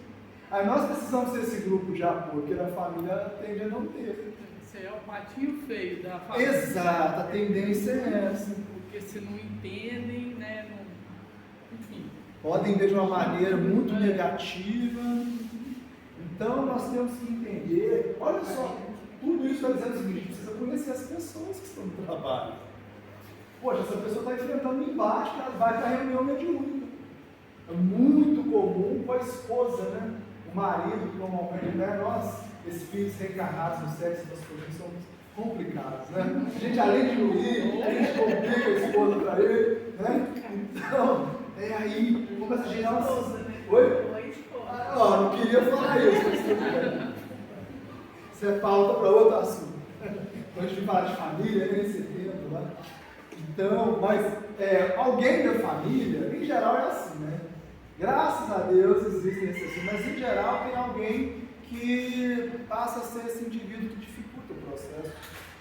Aí nós precisamos ter esse grupo de apoio, porque na família tende a não ter. Esse é o patinho feio da família. Exato, a tendência é essa. Porque se não entendem, né? Enfim. Podem ver de uma maneira muito negativa. Então nós temos que entender, olha só, tudo isso está dizendo o seguinte: a gente precisa conhecer as pessoas que estão no trabalho. Poxa, essa pessoa está enfrentando um embate, ela vai para a reunião mediúnica. É muito comum com a esposa, né? O marido, que normalmente, né? Nós, espíritos reencarnados no sexo das coisas, somos complicados, né? A gente, além de ruir, a gente complica a esposa para ele, né? Então, aí, começa a gerar uma... Oi? Não queria falar isso, mas tudo bem. Isso é pauta para outro assunto. Quando a gente fala de família, nem esse tempo, né? Então, mas alguém da família, em geral é assim, né? Graças a Deus existem exceções, mas em geral tem alguém que passa a ser esse indivíduo que dificulta o processo.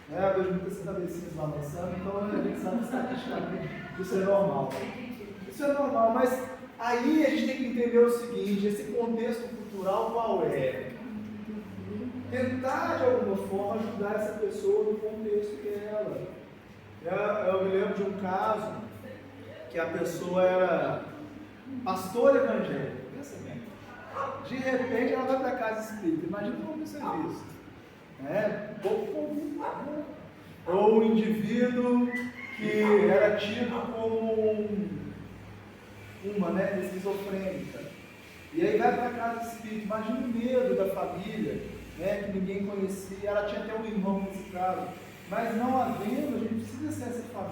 Né? Eu vejo muitas cabecinhas balançando, então a gente sabe estatisticamente isso é normal. Isso é normal, mas aí a gente tem que entender o seguinte: esse contexto cultural qual é? Tentar de alguma forma ajudar essa pessoa no contexto dela. Eu me lembro de um caso que a pessoa era pastor evangélico, pensa bem. De repente ela vai para a casa espírita, imagina como isso é visto. Pouco comum. Ou um indivíduo que era tido como uma esquizofrênica. E aí vai para a casa espírita, imagina o medo da família, que ninguém conhecia, ela tinha até um irmão nesse caso. Mas não havendo, a gente precisa ser essa família.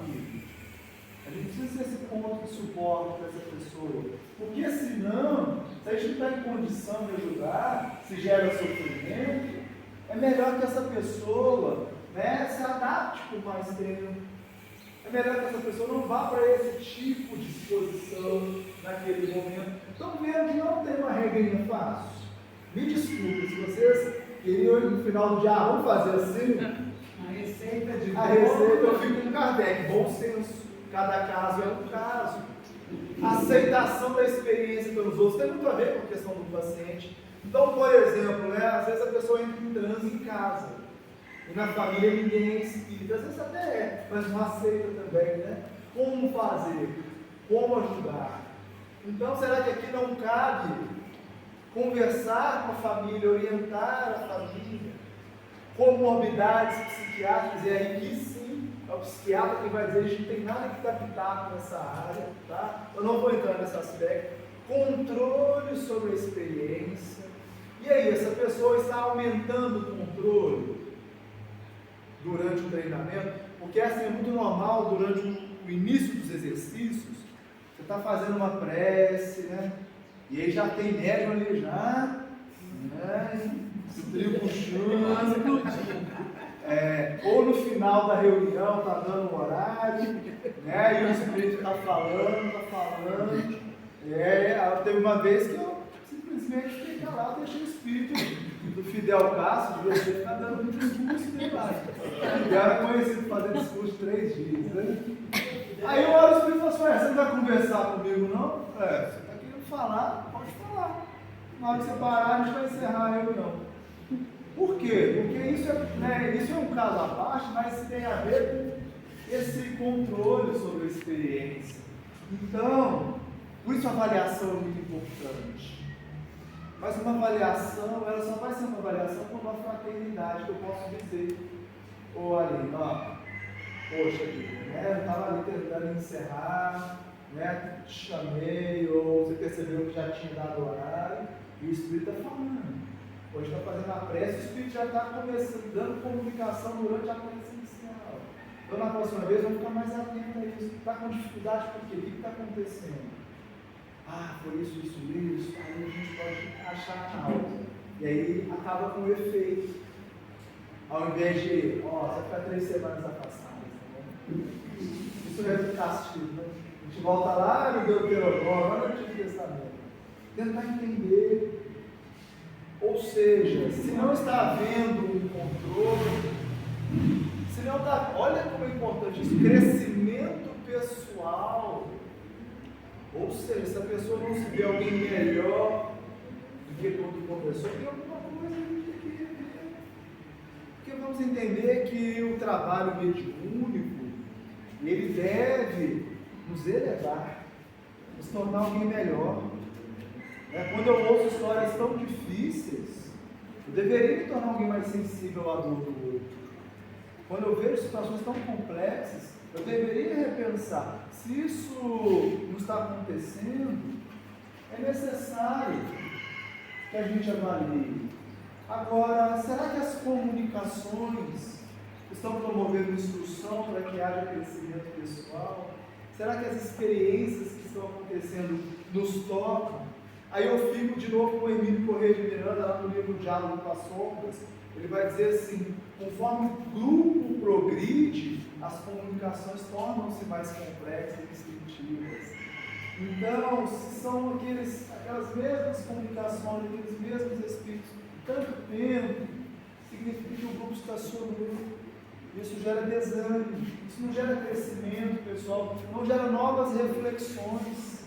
de suporte para essa pessoa. Porque senão, se a gente não está em condição de ajudar, se gera sofrimento, é melhor que essa pessoa, né, se adapte por mais tempo. É melhor que essa pessoa não vá para esse tipo de exposição naquele momento. Estão vendo que não tem uma regrinha fácil. Me desculpe, se vocês queriam no final do dia, vamos fazer assim. A receita eu fico com Kardec, bom senso. Cada caso é um caso. Aceitação da experiência pelos outros tem muito a ver com a questão do paciente. Então, por exemplo, né, às vezes a pessoa entra em transe em casa. E na família ninguém é espírita, às vezes até é, mas não aceita também, né? Como fazer? Como ajudar? Então, será que aqui não cabe conversar com a família, orientar a família? Comorbidades psiquiátricas, e aí que sim, é o psiquiatra que vai dizer, a gente não tem nada que adaptar nessa área, tá? Eu não vou entrar nesse aspecto. Controle sobre a experiência. E aí, essa pessoa está aumentando o controle durante o treinamento, porque assim é muito normal durante o início dos exercícios, você está fazendo uma prece, né? E aí já tem médium ali já, né? O trio puxando, ou no final da reunião está dando um horário, né? E o espírito está falando. Teve uma vez que eu simplesmente fiquei calado, deixei o espírito do Fidel Castro, devia ter ficado dando muito discurso dele lá. Ele era conhecido por fazer discurso 3 dias, né? Aí eu olho o espírito e falo assim, você não vai conversar comigo não? Você está querendo falar? Pode falar. Na hora que você parar, a gente vai encerrar a reunião. Por quê? Porque isso é um caso à parte, mas tem a ver com esse controle sobre a experiência. Então, por isso a avaliação é muito importante. Mas uma avaliação, ela só vai ser uma avaliação com uma fraternidade, que eu posso dizer. Aline, poxa vida, né? Eu estava ali tentando encerrar, né? Te chamei, ou você percebeu que já tinha dado horário, e o Espírito está falando. Hoje está fazendo a prece, o Espírito já está começando, dando comunicação durante a prece inicial. Então, na próxima vez, vamos ficar mais atentos a isso. Está com dificuldade, por quê? O que está acontecendo? Foi isso, aí a gente pode achar na aula. E aí acaba com o efeito. Ao invés de, você vai ficar 3 semanas afastado, tá bom? Isso é do castigo, né? A gente volta lá no Deuteronômio, lá no Antigo Testamento. Tentar entender. Ou seja, se não está havendo um controle, se não está, olha como é importante isso, crescimento pessoal. Ou seja, se a pessoa não se vê alguém melhor do que quando começou, tem alguma coisa que a gente tem que rever. Porque vamos entender que o trabalho mediúnico, ele deve nos elevar, nos tornar alguém melhor. Quando eu ouço histórias tão difíceis, eu deveria me tornar alguém mais sensível à dor do outro. Quando eu vejo situações tão complexas, eu deveria repensar, se isso não está acontecendo, é necessário que a gente avalie. Agora, será que as comunicações estão promovendo instrução para que haja crescimento pessoal? Será que as experiências que estão acontecendo nos tocam? Aí eu fico de novo com o Emílio Corrêa de Miranda, lá no livro Diálogo com as Sombras. Ele vai dizer assim, conforme o grupo progride, as comunicações tornam-se mais complexas e distintivas. Então, se são aquelas mesmas comunicações, aqueles mesmos espíritos, tanto tempo, significa que o grupo estacionou. Isso gera desânimo, isso não gera crescimento pessoal, não gera novas reflexões.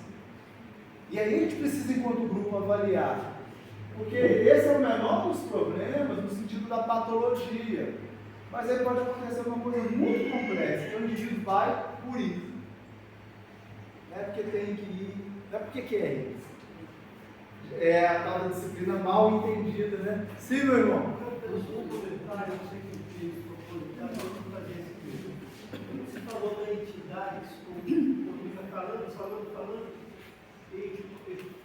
E aí a gente precisa, enquanto grupo, avaliar. Porque esse é o menor dos problemas no sentido da patologia. Mas aí pode acontecer uma coisa muito complexa, que o indivíduo vai por ir. Não é porque tem que ir, não é porque quer ir. É a tal da disciplina mal entendida, né? Sim, meu irmão? Eu sou um comentário, eu sei que eu fiz proposital, eu vou fazer esse vídeo. Você falou da entidade, como fica falando, e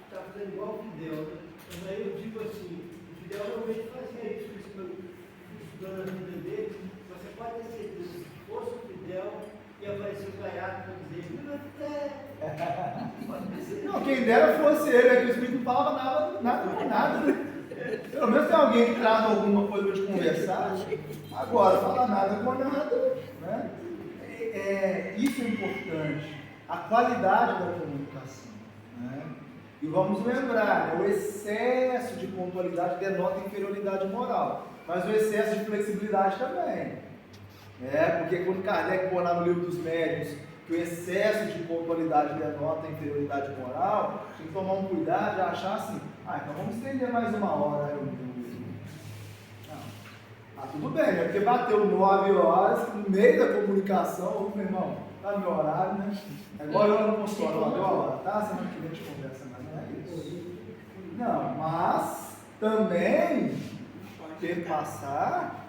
está fazendo igual o Fidel, né? Mas aí eu digo assim, o Fidel realmente fazia isso, estudando a vida dele. Você pode ter certeza, se fosse o Fidel, ia aparecer o Gaiato para dizer, quem dera fosse ele, que o Espírito não falava nada. Pelo menos tem alguém que trava alguma coisa para te conversar. Agora, fala nada com nada. Né? Isso é importante. A qualidade da comunicação. Né? E vamos lembrar, né? O excesso de pontualidade denota inferioridade moral. Mas o excesso de flexibilidade também. Porque quando Kardec pôr lá no livro dos médiuns que o excesso de pontualidade denota inferioridade moral, tem que tomar um cuidado de achar assim, então vamos estender mais uma hora a reunião. Tudo bem, né? Porque bateu 9 horas, no meio da comunicação, meu irmão, tá no meu horário, né? É igual eu no consultório, deu a hora, tá? Semana que vem a gente conversa mais, não é isso. Não, mas também tem que passar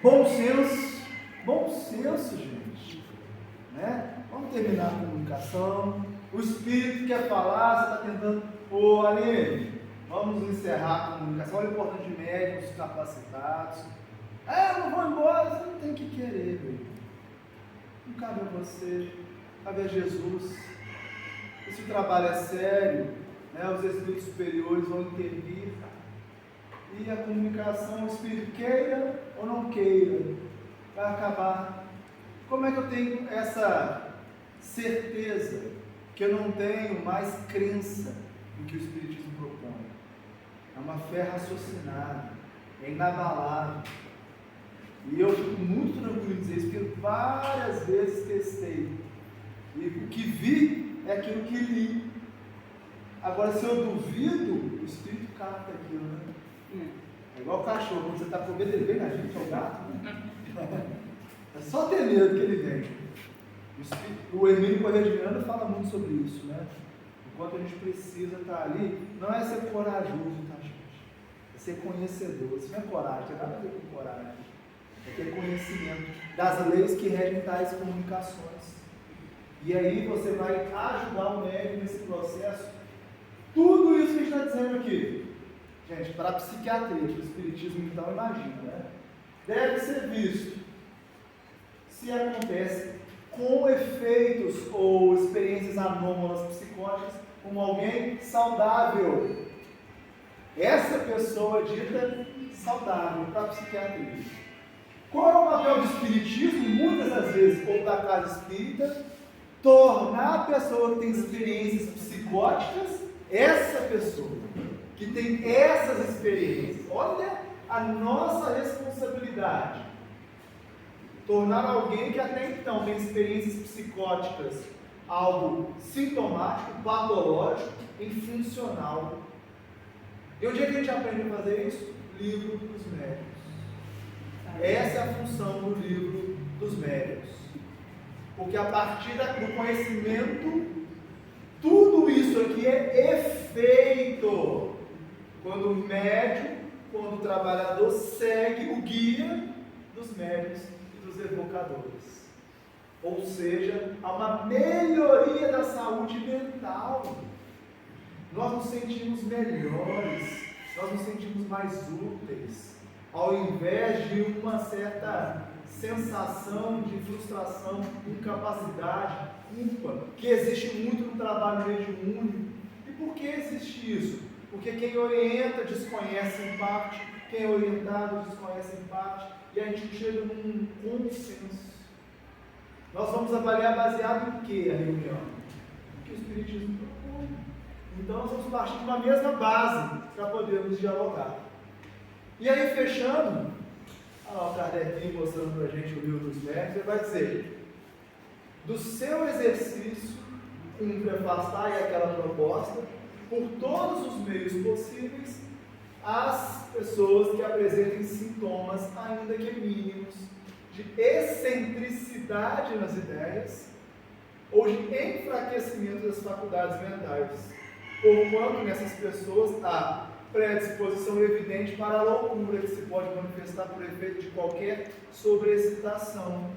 bom senso, gente. Né? Vamos terminar a comunicação. O Espírito quer falar, você está tentando. Aline, vamos encerrar a comunicação. Olha o importante de médicos capacitados. Eu não vou embora, você não tem que querer, meu. Não cabe a você, cabe a Jesus. Esse trabalho é sério, né? Os espíritos superiores vão intervir. E a comunicação, o Espírito queira ou não queira, vai acabar. Como é que eu tenho essa certeza que eu não tenho mais crença no que o Espiritismo propõe? É uma fé raciocinada, é inabalável. E eu fico muito tranquilo em dizer isso, porque várias vezes testei. E o que vi é aquilo que li. Agora, se eu duvido, o Espírito capta aquilo, né? É igual o cachorro, quando você está com medo, ele vem na gente, é o gato. É só ter medo que ele vem. O Emílio Corrêa de Miranda fala muito sobre isso, né? Enquanto a gente precisa estar ali, não é ser corajoso, tá, gente? É ser conhecedor. Isso não é coragem, tem nada a ver com coragem. É ter conhecimento das leis que regem tais comunicações. E aí você vai ajudar o médico nesse processo. Tudo isso que a gente está dizendo aqui. Gente, para a psiquiatria, para o espiritismo, então, imagina, né? Deve ser visto se acontece com efeitos ou experiências anômalas psicóticas como alguém saudável. Essa pessoa é dita saudável para a psiquiatria. Qual é o papel do espiritismo, muitas das vezes, ou da casa espírita? Tornar a pessoa que tem experiências psicóticas, essa pessoa que tem essas experiências, olha a nossa responsabilidade. Tornar alguém que até então tem experiências psicóticas algo sintomático, patológico, em funcional. E onde é que a gente aprende a fazer isso? Livro dos médicos. Essa é a função do livro dos médicos. Porque a partir do conhecimento, tudo isso aqui é efeito. Quando o médium, quando o trabalhador segue o guia dos médiuns e dos evocadores. Ou seja, há uma melhoria da saúde mental. Nós nos sentimos melhores, nós nos sentimos mais úteis, ao invés de uma certa sensação de frustração, incapacidade, culpa, que existe muito no trabalho mediúnico. E por que existe isso? Porque quem orienta desconhece em parte, quem é orientado desconhece em parte, e a gente chega num consenso. Nós vamos avaliar baseado em que a reunião? O que o Espiritismo propõe. Então nós vamos partir de uma mesma base para podermos dialogar. E aí, fechando, o Kardec mostrando para a gente o livro dos médicos, ele vai dizer: do seu exercício, cumpre afastar aquela proposta, por todos os meios possíveis, as pessoas que apresentem sintomas, ainda que mínimos, de excentricidade nas ideias ou de enfraquecimento das faculdades mentais, porquanto nessas pessoas há predisposição evidente para a loucura que se pode manifestar por efeito de qualquer sobreexcitação.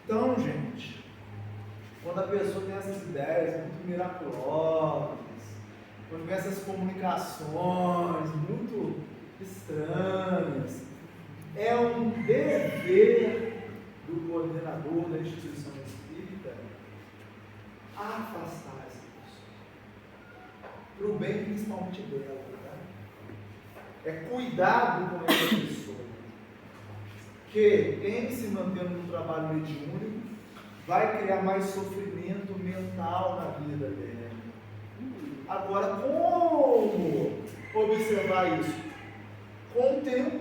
Então, gente, quando a pessoa tem essas ideias muito miraculosas, quando vem essas comunicações muito estranhas, é um dever do coordenador da instituição espírita afastar essa pessoa. para o bem principalmente dela. Tá? É cuidado com essa pessoa, que em se mantendo no trabalho mediúnico, vai criar mais sofrimento mental na vida dela. Agora, como observar isso? Com o tempo,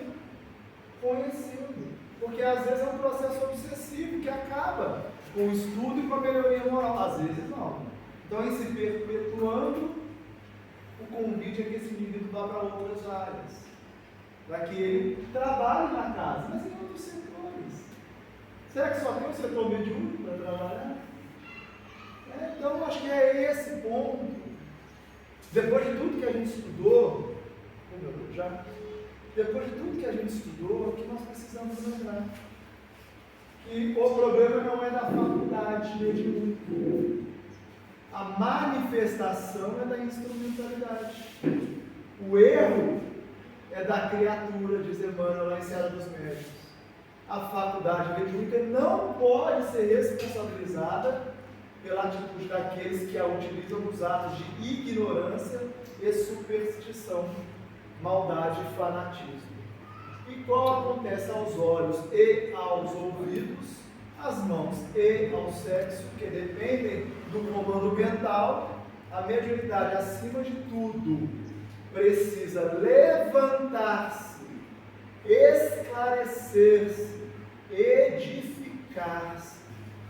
conhecendo. Porque às vezes é um processo obsessivo que acaba com o estudo e com a melhoria moral. Às vezes não. Então, em se perpetuando, o convite é que esse indivíduo vá para outras áreas, para que ele trabalhe na casa, mas em outros setores. Será que só tem o setor mediúnico para trabalhar? Então, acho que é esse ponto. Depois de tudo que a gente estudou, depois de tudo que a gente estudou, o que nós precisamos lembrar? Que o problema não é da faculdade mediúnica. A manifestação é da instrumentalidade. O erro é da criatura, diz Emmanuel lá em Serra dos Médicos. A faculdade mediúnica não pode ser responsabilizada pela atitude daqueles que a utilizam nos atos de ignorância e superstição, maldade e fanatismo. E qual acontece aos olhos e aos ouvidos, às mãos e ao sexo, que dependem do comando mental. A mediunidade, acima de tudo, precisa levantar-se, esclarecer-se, edificar-se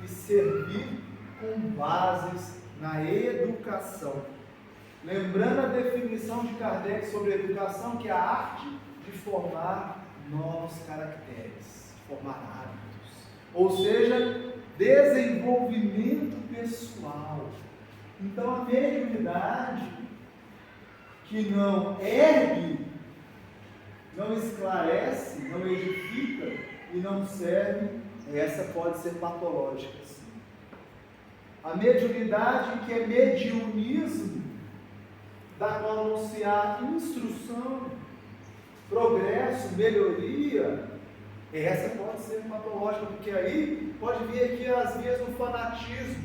e servir com bases na educação. Lembrando a definição de Kardec sobre a educação, que é a arte de formar novos caracteres, formar hábitos, ou seja, desenvolvimento pessoal. Então, a mediunidade que não ergue, não esclarece, não edifica e não serve, essa pode ser patológica. Sim. A mediunidade que é mediunismo, da qual não se há instrução, progresso, melhoria, essa pode ser patológica, porque aí pode vir aqui as vias do fanatismo,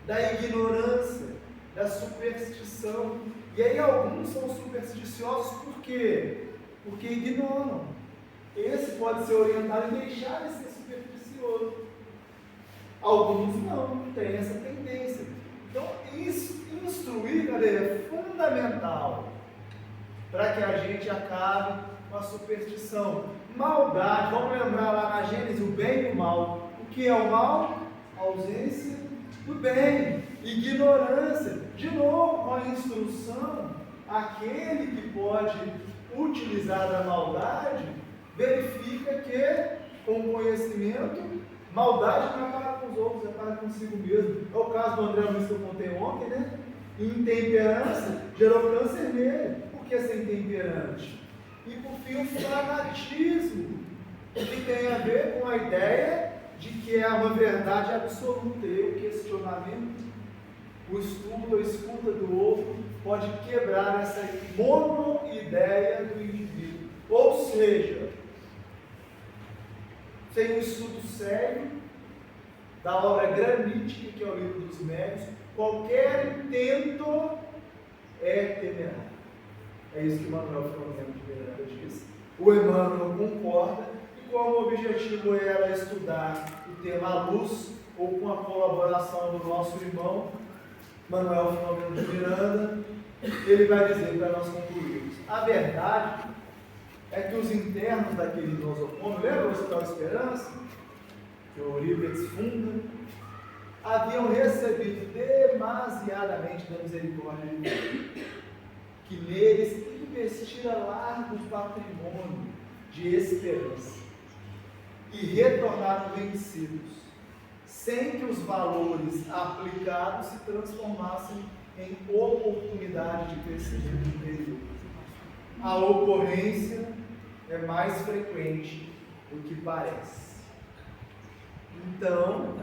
da ignorância, da superstição. E aí alguns são supersticiosos por quê? Porque ignoram. Esse pode ser orientado e deixar de ser supersticioso. Alguns não têm essa tendência. Então, instruir, galera, é fundamental para que a gente acabe com a superstição. Maldade, vamos lembrar lá na Gênesis, o bem e o mal. O que é o mal? A ausência do bem. Ignorância. De novo, com a instrução, aquele que pode utilizar da maldade, verifica que, com conhecimento, maldade não é para com os outros, é para consigo mesmo. É o caso do André Luiz que eu contei ontem, né? Intemperança gerou câncer nele. Por que ser intemperante? E por fim, o fanatismo, que tem a ver com a ideia de que é uma verdade absoluta. E o questionamento, o estudo, a escuta do outro, pode quebrar essa monoideia do indivíduo. Ou seja, sem um estudo sério da obra granítica, que é o Livro dos Médiuns, qualquer intento é temerário. É isso que Manuel Filomeno de Miranda diz. O Emmanuel concorda, e como o objetivo era estudar o tema luz, ou com a colaboração do nosso irmão Manuel Filomeno de Miranda, ele vai dizer para nós concluirmos. A verdade é que os internos daquele nosocômio, lembra o Hospital Esperança, que o Eurípides funda, haviam recebido demasiadamente da misericórdia de Deus, que neles investira largo patrimônio de esperança e retornaram vencidos, sem que os valores aplicados se transformassem em oportunidade de crescimento interior. A ocorrência é mais frequente do que parece. Então,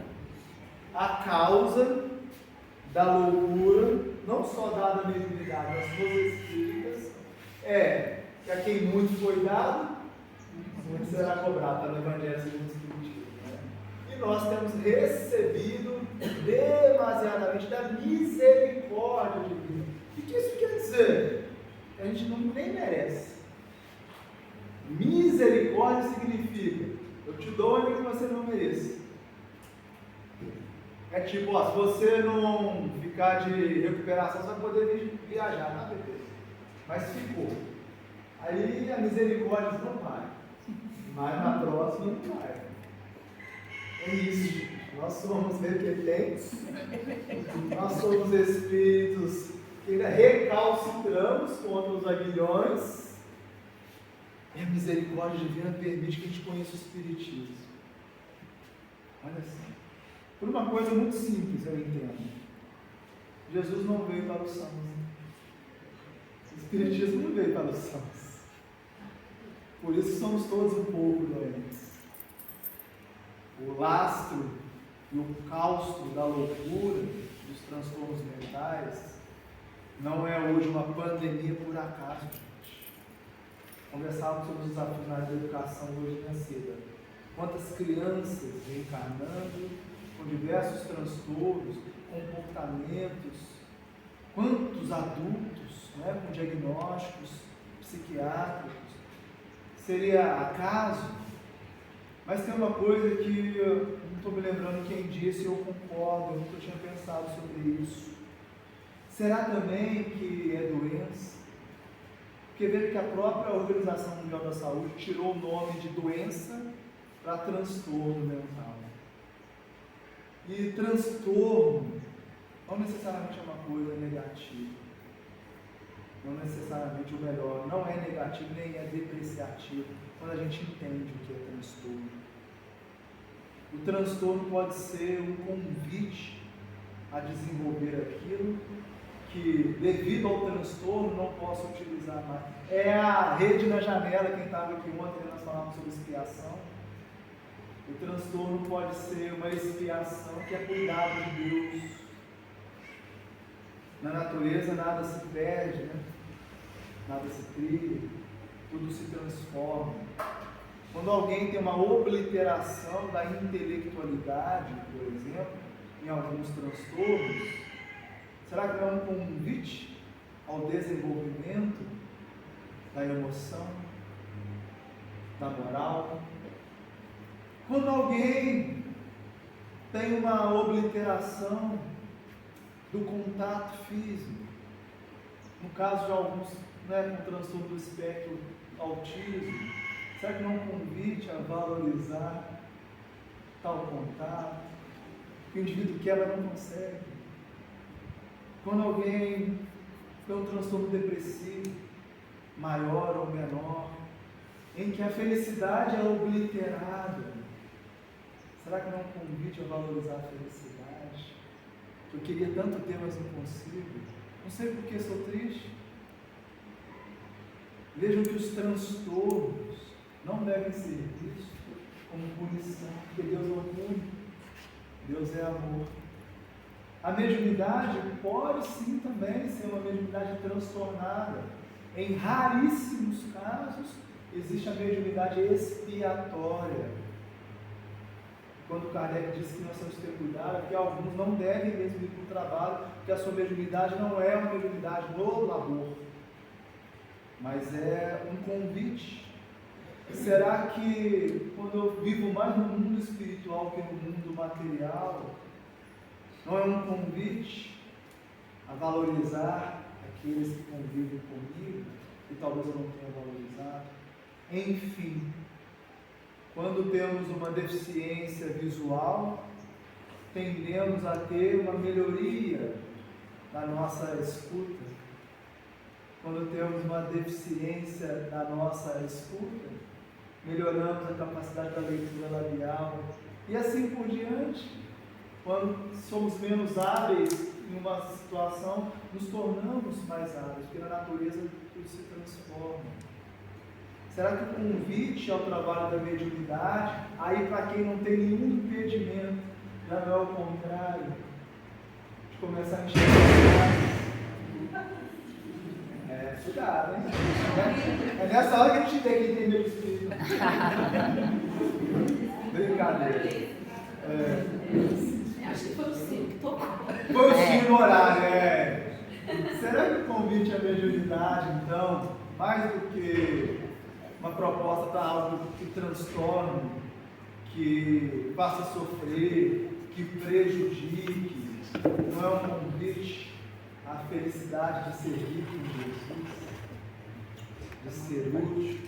a causa da loucura, não só dada a mediunidade, mas nos espíritas, é que a quem muito foi dado, muito será cobrado, está no Evangelho segundo o Espiritismo. E nós temos recebido demasiadamente da misericórdia divina. O que isso quer dizer? A gente nem merece. Misericórdia significa: eu te dou onde você não merece. É tipo, ó, se você não ficar de recuperação, você vai poder viajar, tá, bebê? Mas ficou. Aí a misericórdia não vai. Mas na próxima não vai. É isso, gente. Nós somos repetentes. Nós somos espíritos que ainda recalcitramos contra os aguilhões. E a misericórdia divina permite que a gente conheça o Espiritismo. Olha só. Por uma coisa muito simples, eu entendo. Jesus não veio para os sãos. O Espiritismo não veio para os sãos. Por isso somos todos um pouco doentes. O lastro e o cáustro da loucura, dos transtornos mentais, não é hoje uma pandemia por acaso, gente. Conversávamos sobre os desafios na área da educação hoje na cedo. Quantas crianças reencarnando com diversos transtornos, comportamentos, quantos adultos, né, com diagnósticos psiquiátricos. Seria acaso? Mas tem uma coisa que eu não estou me lembrando quem disse, e eu concordo, eu nunca tinha pensado sobre isso. Será também que é doença? Porque veja que a própria Organização Mundial da Saúde tirou o nome de doença para transtorno mental. E transtorno não necessariamente é uma coisa negativa. Não necessariamente o melhor. Não é negativo nem é depreciativo quando a gente entende o que é transtorno. O transtorno pode ser um convite a desenvolver aquilo que, devido ao transtorno, não posso utilizar mais. É a rede na janela, quem estava aqui ontem, nós falávamos sobre expiação. O transtorno pode ser uma expiação que é cuidado de Deus. Na natureza nada se perde, né? Nada se cria, tudo se transforma. Quando alguém tem uma obliteração da intelectualidade, por exemplo, em alguns transtornos, será que não é um convite ao desenvolvimento da emoção, da moral? Quando alguém tem uma obliteração do contato físico, no caso de alguns, né, com transtorno do espectro autismo, será que não é um convite a valorizar tal contato? Que o indivíduo quer, mas não consegue. Quando alguém tem um transtorno depressivo, maior ou menor, em que a felicidade é obliterada, será que não é um convite a valorizar a felicidade? Eu queria tanto ter, mas não consigo. Não sei por que sou triste. Vejam que os transtornos não devem ser vistos como punição, porque Deus não pune. Deus é amor. A mediunidade pode sim também ser uma mediunidade transtornada. Em raríssimos casos, existe a mediunidade expiatória. Quando Kardec disse que nós temos que ter cuidado, porque alguns não devem mesmo ir para o trabalho, porque a sua mediunidade não é uma mediunidade no labor, mas é um convite. Será que quando eu vivo mais no mundo espiritual que no mundo material, não é um convite a valorizar aqueles que convivem comigo, que talvez eu não tenha valorizado? Enfim, quando temos uma deficiência visual, tendemos a ter uma melhoria na nossa escuta. Quando temos uma deficiência na nossa escuta, melhoramos a capacidade da leitura labial e assim por diante. Quando somos menos hábeis em uma situação, nos tornamos mais hábeis, porque na natureza tudo se transforma. Será que o convite ao trabalho da mediunidade, aí para quem não tem nenhum impedimento, já não é o contrário, de começar a enxergar? Cuidado, hein? É nessa hora que a gente tem que entender o espírito. Brincadeira. Acho que foi o Ciro que tocou. Foi o Ciro no horário, Será que convite à mediunidade, então, mais do que uma proposta para algo que transtorne, que faça sofrer, que prejudique, não é um convite à felicidade de servir com Jesus, de ser útil,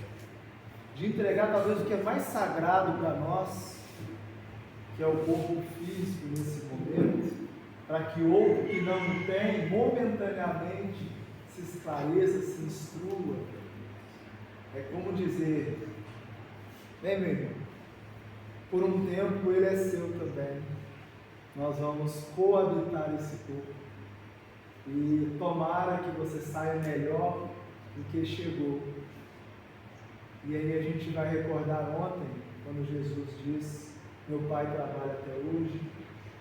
de entregar talvez o que é mais sagrado para nós, que é o corpo físico nesse momento, para que outro que não tem, momentaneamente, se esclareça, se instrua. É como dizer, vem meu irmão, por um tempo ele é seu também, nós vamos coabitar esse corpo, e tomara que você saia melhor do que chegou. E aí a gente vai recordar ontem, quando Jesus disse, meu pai trabalha até hoje,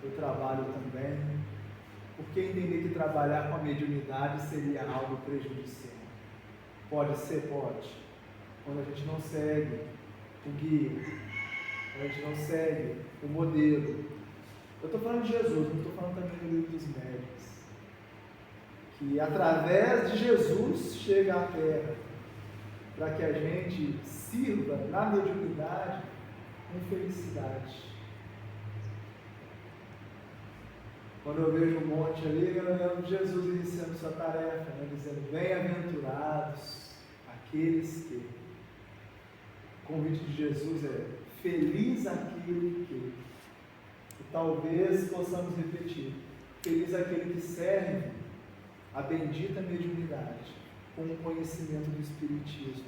eu trabalho também. Por que entender que trabalhar com a mediunidade seria algo prejudicial? Pode ser? Pode. Quando a gente não segue o guia, quando a gente não segue o modelo. Eu estou falando de Jesus, não estou falando também do livro dos médicos. Que através de Jesus chega à Terra, para que a gente sirva na mediunidade com felicidade. Quando eu vejo um monte ali, eu lembro de Jesus iniciando sua tarefa, né, dizendo, bem-aventurados aqueles que. O convite de Jesus é, feliz aquele que. E talvez possamos repetir, feliz aquele que serve a bendita mediunidade com o conhecimento do Espiritismo.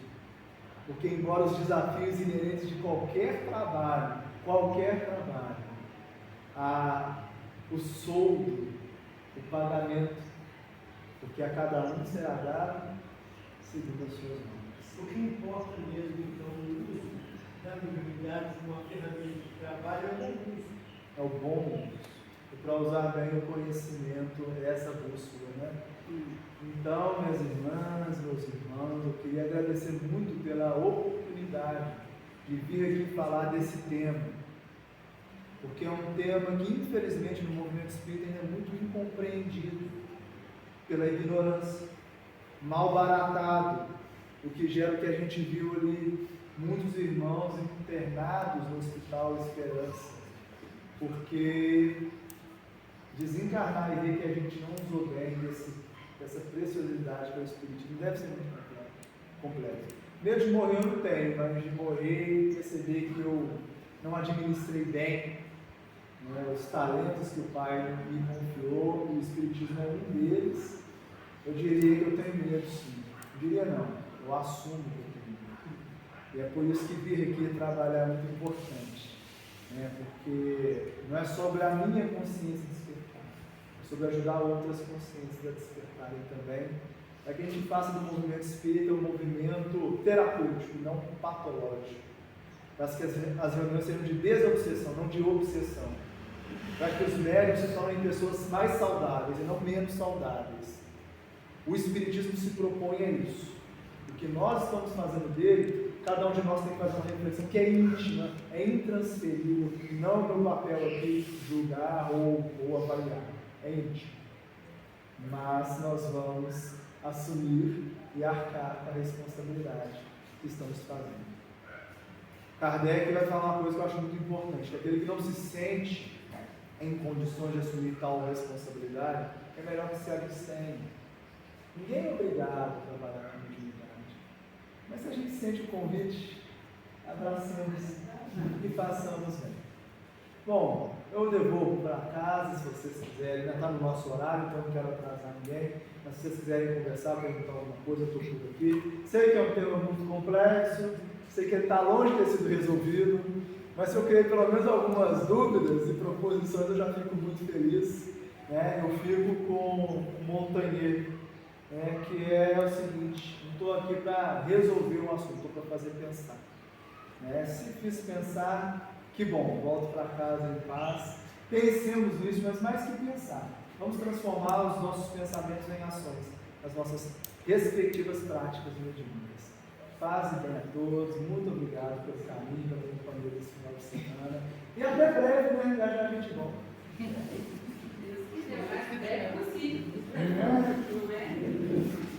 Porque embora os desafios inerentes de qualquer trabalho, o soldo, o pagamento, porque a cada um será dado segundo as suas mãos. O que importa mesmo, então, o uso da mediunidade como uma ferramenta de trabalho é o bom uso. É o bom uso. E para usar bem o conhecimento, é essa bússola, né? Então, minhas irmãs, meus irmãos, eu queria agradecer muito pela oportunidade de vir aqui falar desse tema, porque é um tema que, infelizmente, no movimento espírita ainda é muito incompreendido pela ignorância, mal baratado, o que gera o que a gente viu ali, muitos irmãos internados no Hospital Esperança, porque desencarnar e ver que a gente não usou bem dessa preciosidade que é o Espiritismo deve ser muito completo. Medo de morrer eu não tenho, mas de morrer e perceber que eu não administrei bem, né, os talentos que o Pai me confiou, e o Espiritismo é um deles. Eu diria que eu tenho medo, sim. Eu diria não, eu assumo que eu tenho medo. E é por isso que vir aqui trabalhar é muito importante, né, porque não é sobre a minha consciência despertar, é sobre ajudar outras consciências a despertarem também, para que a gente faça do movimento espírita um movimento terapêutico, não patológico, para que as reuniões sejam de desobsessão, não de obsessão, para que os médiuns se tornem pessoas mais saudáveis e não menos saudáveis. O Espiritismo se propõe a isso. O que nós estamos fazendo dele, cada um de nós tem que fazer uma reflexão que é íntima, é intransferível, não é meu papel aqui julgar ou avaliar, é íntimo. Mas nós vamos assumir e arcar com a responsabilidade que estamos fazendo. Kardec vai falar uma coisa que eu acho muito importante, que aquele que não se sente em condições de assumir tal responsabilidade, é melhor que se abstenha. Ninguém é obrigado a trabalhar com mediunidade, mas se a gente sente o convite, abracemos e façamos bem. Bom, eu devolvo para casa, se vocês quiserem, ainda está no nosso horário, então não quero atrasar ninguém, mas se vocês quiserem conversar, perguntar alguma coisa, eu estou por aqui. Sei que é um tema muito complexo, sei que ele está longe de ter sido resolvido, mas se eu criei pelo menos algumas dúvidas e proposições, eu já fico muito feliz, né? Eu fico com o Montagnier, né? Que é o seguinte, não estou aqui para resolver um assunto, estou para fazer pensar, né? Se fiz pensar, que bom, volto para casa em paz, pensemos nisso, mas mais que pensar, vamos transformar os nossos pensamentos em ações, as nossas respectivas práticas mediúnicas. Paz e bem a todos, muito obrigado pelo caminho, pela companhia desse final de semana, e até breve, né? Já a gente volta. Deus quiser, o mais breve possível. Não é?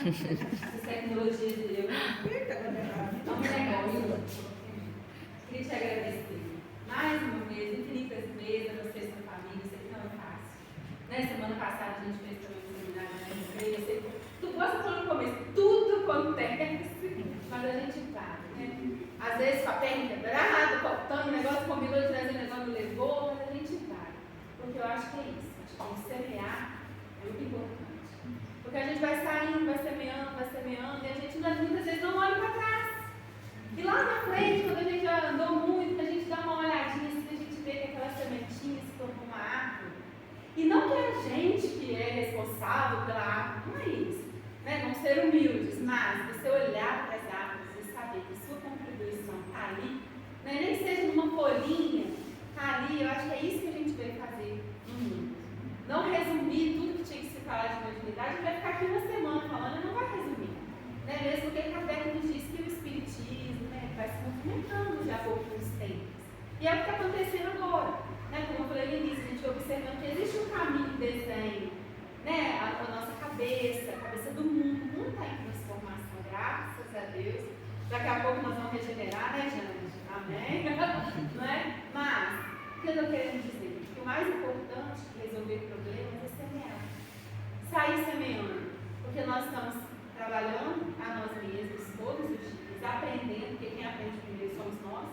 Essa tecnologia de Deus. Não me negócio. Queria te agradecer mais uma vez, infinitas vezes, a você e sua família. Sei que não é fácil. Né? Semana passada a gente fez também um seminário na igreja. Tu gosta de falar no começo, tudo acontece, mas a gente tá, né? Às vezes com a perna quebrada, cortando o negócio, combinou de trazer o negócio, não levou, mas a gente vai. Porque eu acho que é isso. Acho que o semear é muito importante. Porque a gente vai saindo, vai semeando, e a gente muitas vezes não olha para trás. E lá na frente, quando a gente já andou muito, a gente dá uma olhadinha, assim, a gente vê que aquela sementinha se tornou uma árvore. E não que é a gente que é responsável pela árvore, não é isso. Né? Não ser humildes, mas você olhar para as árvores e saber que sua contribuição está ali, né? Nem que seja numa folhinha, está ali, eu acho que é isso que a gente veio fazer no mundo. Não resumir tudo que tinha que se falar de mediunidade, vai ficar aqui uma semana falando e não vai resumir. Né? Mesmo porque Kardec nos diz que o espiritismo, né, vai se movimentando de acordo com os tempos. E é o que está acontecendo agora. Né? Como eu falei no início, a gente observando que existe um caminho de desenho, né? A nossa cabeça, a cabeça do mundo, não está em transformação, graças a Deus. Daqui a pouco nós vamos regenerar, né, Jane? Amém? Não é? Mas, o que eu estou querendo dizer? Que o mais importante de resolver problemas é semear. Sair semeando. Porque nós estamos trabalhando a nós mesmos todos os dias, aprendendo, porque quem aprende primeiro somos nós,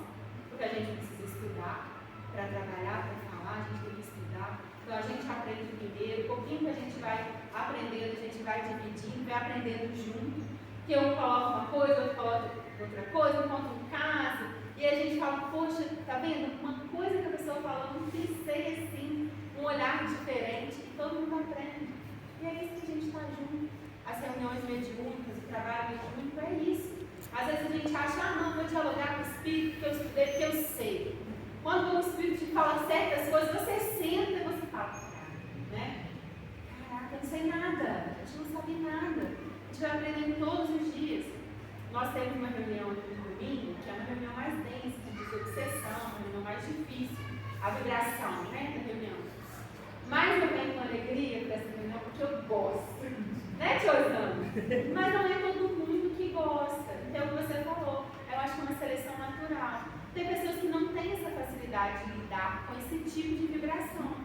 porque a gente precisa estudar para trabalhar, para falar, a gente tem que estudar. Então a gente aprende primeiro, um pouquinho que a gente vai aprendendo, a gente vai dividindo, vai aprendendo junto. Que um coloca uma coisa, outro coloca outra coisa, um conta um caso, e a gente fala, poxa, tá vendo? Uma coisa que a pessoa fala, não pensei assim, um olhar diferente, e todo mundo aprende. E é isso que a gente está junto. As reuniões mediúnicas, o trabalho mediúnico é isso. Às vezes a gente acha, não, vou dialogar com o espírito, porque eu estudei, porque eu sei. Quando o espírito te fala certas coisas, você senta e você fala, né? Caraca, eu não sei nada, a gente não sabe nada. A gente vai aprendendo todos os dias. Nós temos uma reunião aqui no domingo, que é uma reunião mais densa, de obsessão, uma reunião mais difícil, a vibração, né, da reunião. Mas eu venho com alegria para essa reunião porque eu gosto, né, Tiozano? Mas não é todo mundo que gosta, então é o que você falou, eu acho que é uma seleção natural. Tem pessoas que não têm essa facilidade de lidar com esse tipo de vibração,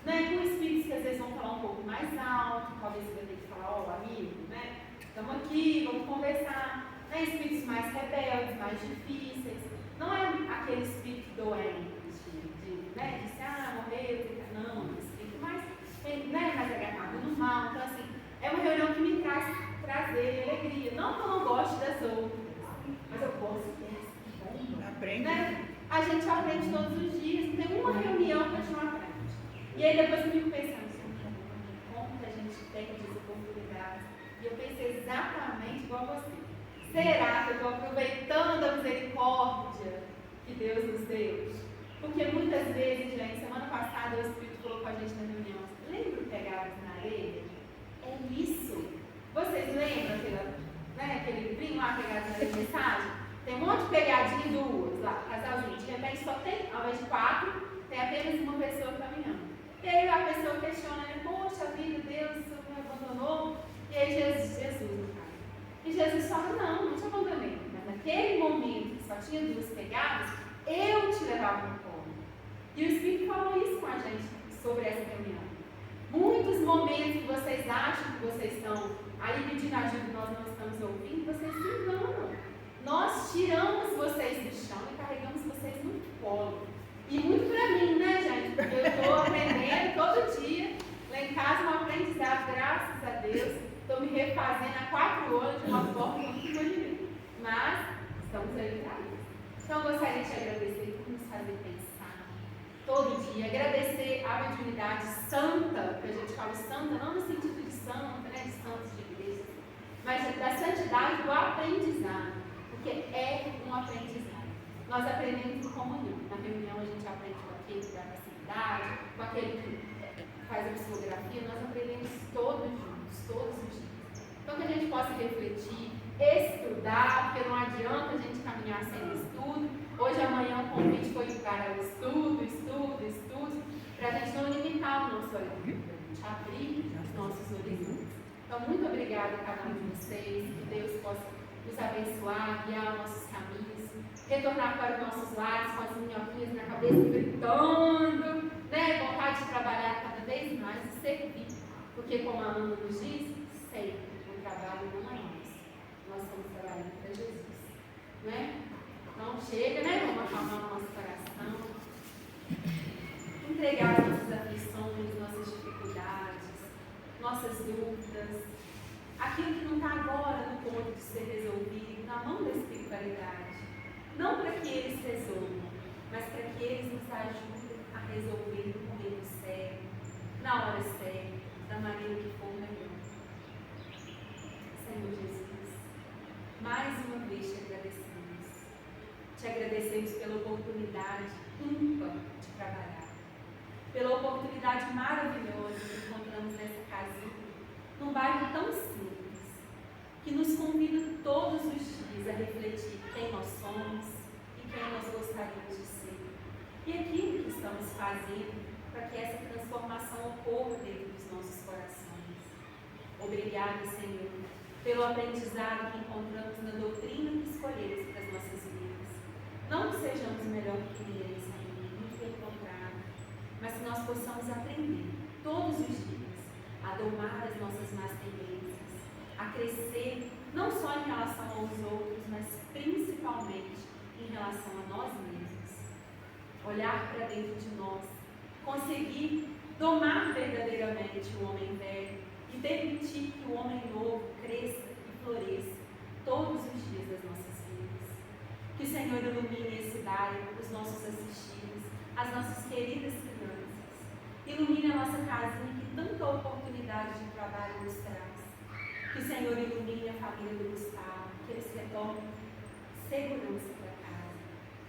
né? Com espíritos que às vezes vão falar um pouco mais alto, talvez você vai ter que falar, ó, amigo, né? Estamos aqui, vamos conversar. Né? Espíritos mais rebeldes, mais difíceis. Não é aquele espírito doente, né? De morreu, não, é um espírito mais, né? Mais agarrado no mal. Então, assim, é uma reunião que me traz prazer e alegria. Não que eu não goste das outras, mas eu gosto dessa. Aprende. Né? A gente aprende todos os dias, não tem uma reunião que a gente não aprende. E aí depois eu fico pensando, como que a gente perde essa oportunidade? E eu pensei exatamente igual a você. Será que eu estou aproveitando a misericórdia que Deus nos deu? Porque muitas vezes, gente, semana passada o Espírito falou com a gente na reunião, lembra o pegadas na areia? É isso. Vocês lembram aquele livrinho lá, pegadas na areia, mensagem? Tem um monte de pegadinha, duas lá, casalzinho. De repente só tem, ao invés de 4, tem apenas uma pessoa caminhando. E aí a pessoa questiona, né? Poxa vida, Deus, o Senhor me abandonou. E aí Jesus no caso. E Jesus fala, não te abandonei. Mas naquele momento que só tinha 2 pegadas, eu te levava no colo. E o Espírito falou isso com a gente sobre essa reunião. Muitos momentos que vocês acham que vocês estão aí pedindo ajuda e nós não estamos ouvindo, vocês se enganam. Nós tiramos vocês do chão e carregamos vocês no colo. E muito para mim, né, gente? Porque eu estou aprendendo todo dia. Lá em casa, um aprendizado, graças a Deus. Estou me refazendo a 4 horas de uma forma muito imaginei. Mas estamos aí para isso. Então, eu gostaria de te agradecer por nos fazer pensar todo dia. Agradecer a mediunidade santa, que a gente fala santa, não no sentido de santa, né, de santos de igreja, mas da santidade do aprendizado. Porque é um aprendizado. Nós aprendemos em comunhão. Na reunião a gente aprende com aquele que dá facilidade, com aquele que faz a psicografia, nós aprendemos todos juntos, todos os dias. Então que a gente possa refletir, estudar, porque não adianta a gente caminhar sem estudo. Hoje, amanhã, o convite foi para o estudo, para a gente não limitar o nosso olhar, para a gente abrir os nossos horizontes. Então, muito obrigada a cada um de vocês, que Deus possa nos abençoar, guiar os nossos caminhos, retornar para os nossos lares com as minhoquinhas na cabeça gritando, né? Vontade de trabalhar cada vez mais e servir, porque como a Ana nos diz, sempre o trabalho não é nosso, nós estamos trabalhando para Jesus, né? Então chega, né? Vamos acalmar o nosso coração, entregar nossas aflições, nossas dificuldades, nossas dúvidas, aquilo que não está agora no ponto de ser resolvido, na mão da espiritualidade. Não para que eles resolvam, mas para que eles nos ajudem a resolver no momento certo, na hora certa, da maneira que for melhor. Senhor Jesus, mais uma vez te agradecemos. Te agradecemos pela oportunidade ímpar de trabalhar, pela oportunidade maravilhosa que encontramos nessa casinha, num bairro tão simples, que nos convida todos os dias a refletir quem nós somos e quem nós gostaríamos de ser. E aquilo que estamos fazendo para que essa transformação ocorra dentro dos nossos corações. Obrigada, Senhor, pelo aprendizado que encontramos na doutrina que escolhemos para as nossas vidas. Não que sejamos melhor que ninguém, Senhor, muito pelo contrário, mas que nós possamos aprender todos os dias a domar as nossas más tendências, a crescer não só em relação aos outros, mas principalmente em relação a nós mesmos. Olhar para dentro de nós, conseguir domar verdadeiramente o homem velho e permitir que o homem novo cresça e floresça todos os dias das nossas vidas. Que o Senhor ilumine esse bairro, os nossos assistidos, as nossas queridas crianças. Ilumine a nossa casinha que tanta oportunidade de trabalho nos traz. Que o Senhor ilumine a família do Gustavo, que eles retornem segurança para casa.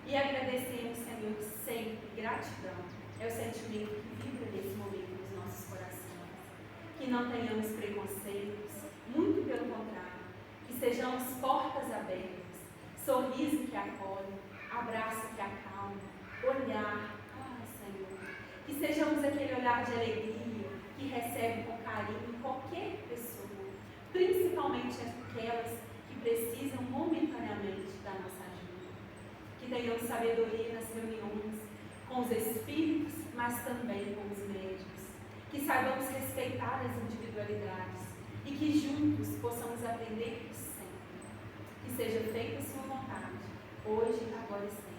E agradecemos, Senhor, sempre gratidão. É o sentimento que vibra nesse momento nos nossos corações. Que não tenhamos preconceitos, muito pelo contrário. Que sejamos portas abertas, sorriso que acolhe, abraço que acalma, olhar, Senhor. Que sejamos aquele olhar de alegria que recebe com carinho qualquer pessoa, principalmente aquelas que precisam momentaneamente da nossa ajuda. Que tenhamos sabedoria nas reuniões com os espíritos, mas também com os médicos. Que saibamos respeitar as individualidades e que juntos possamos aprender sempre. Que seja feita a sua vontade, hoje, agora e sempre.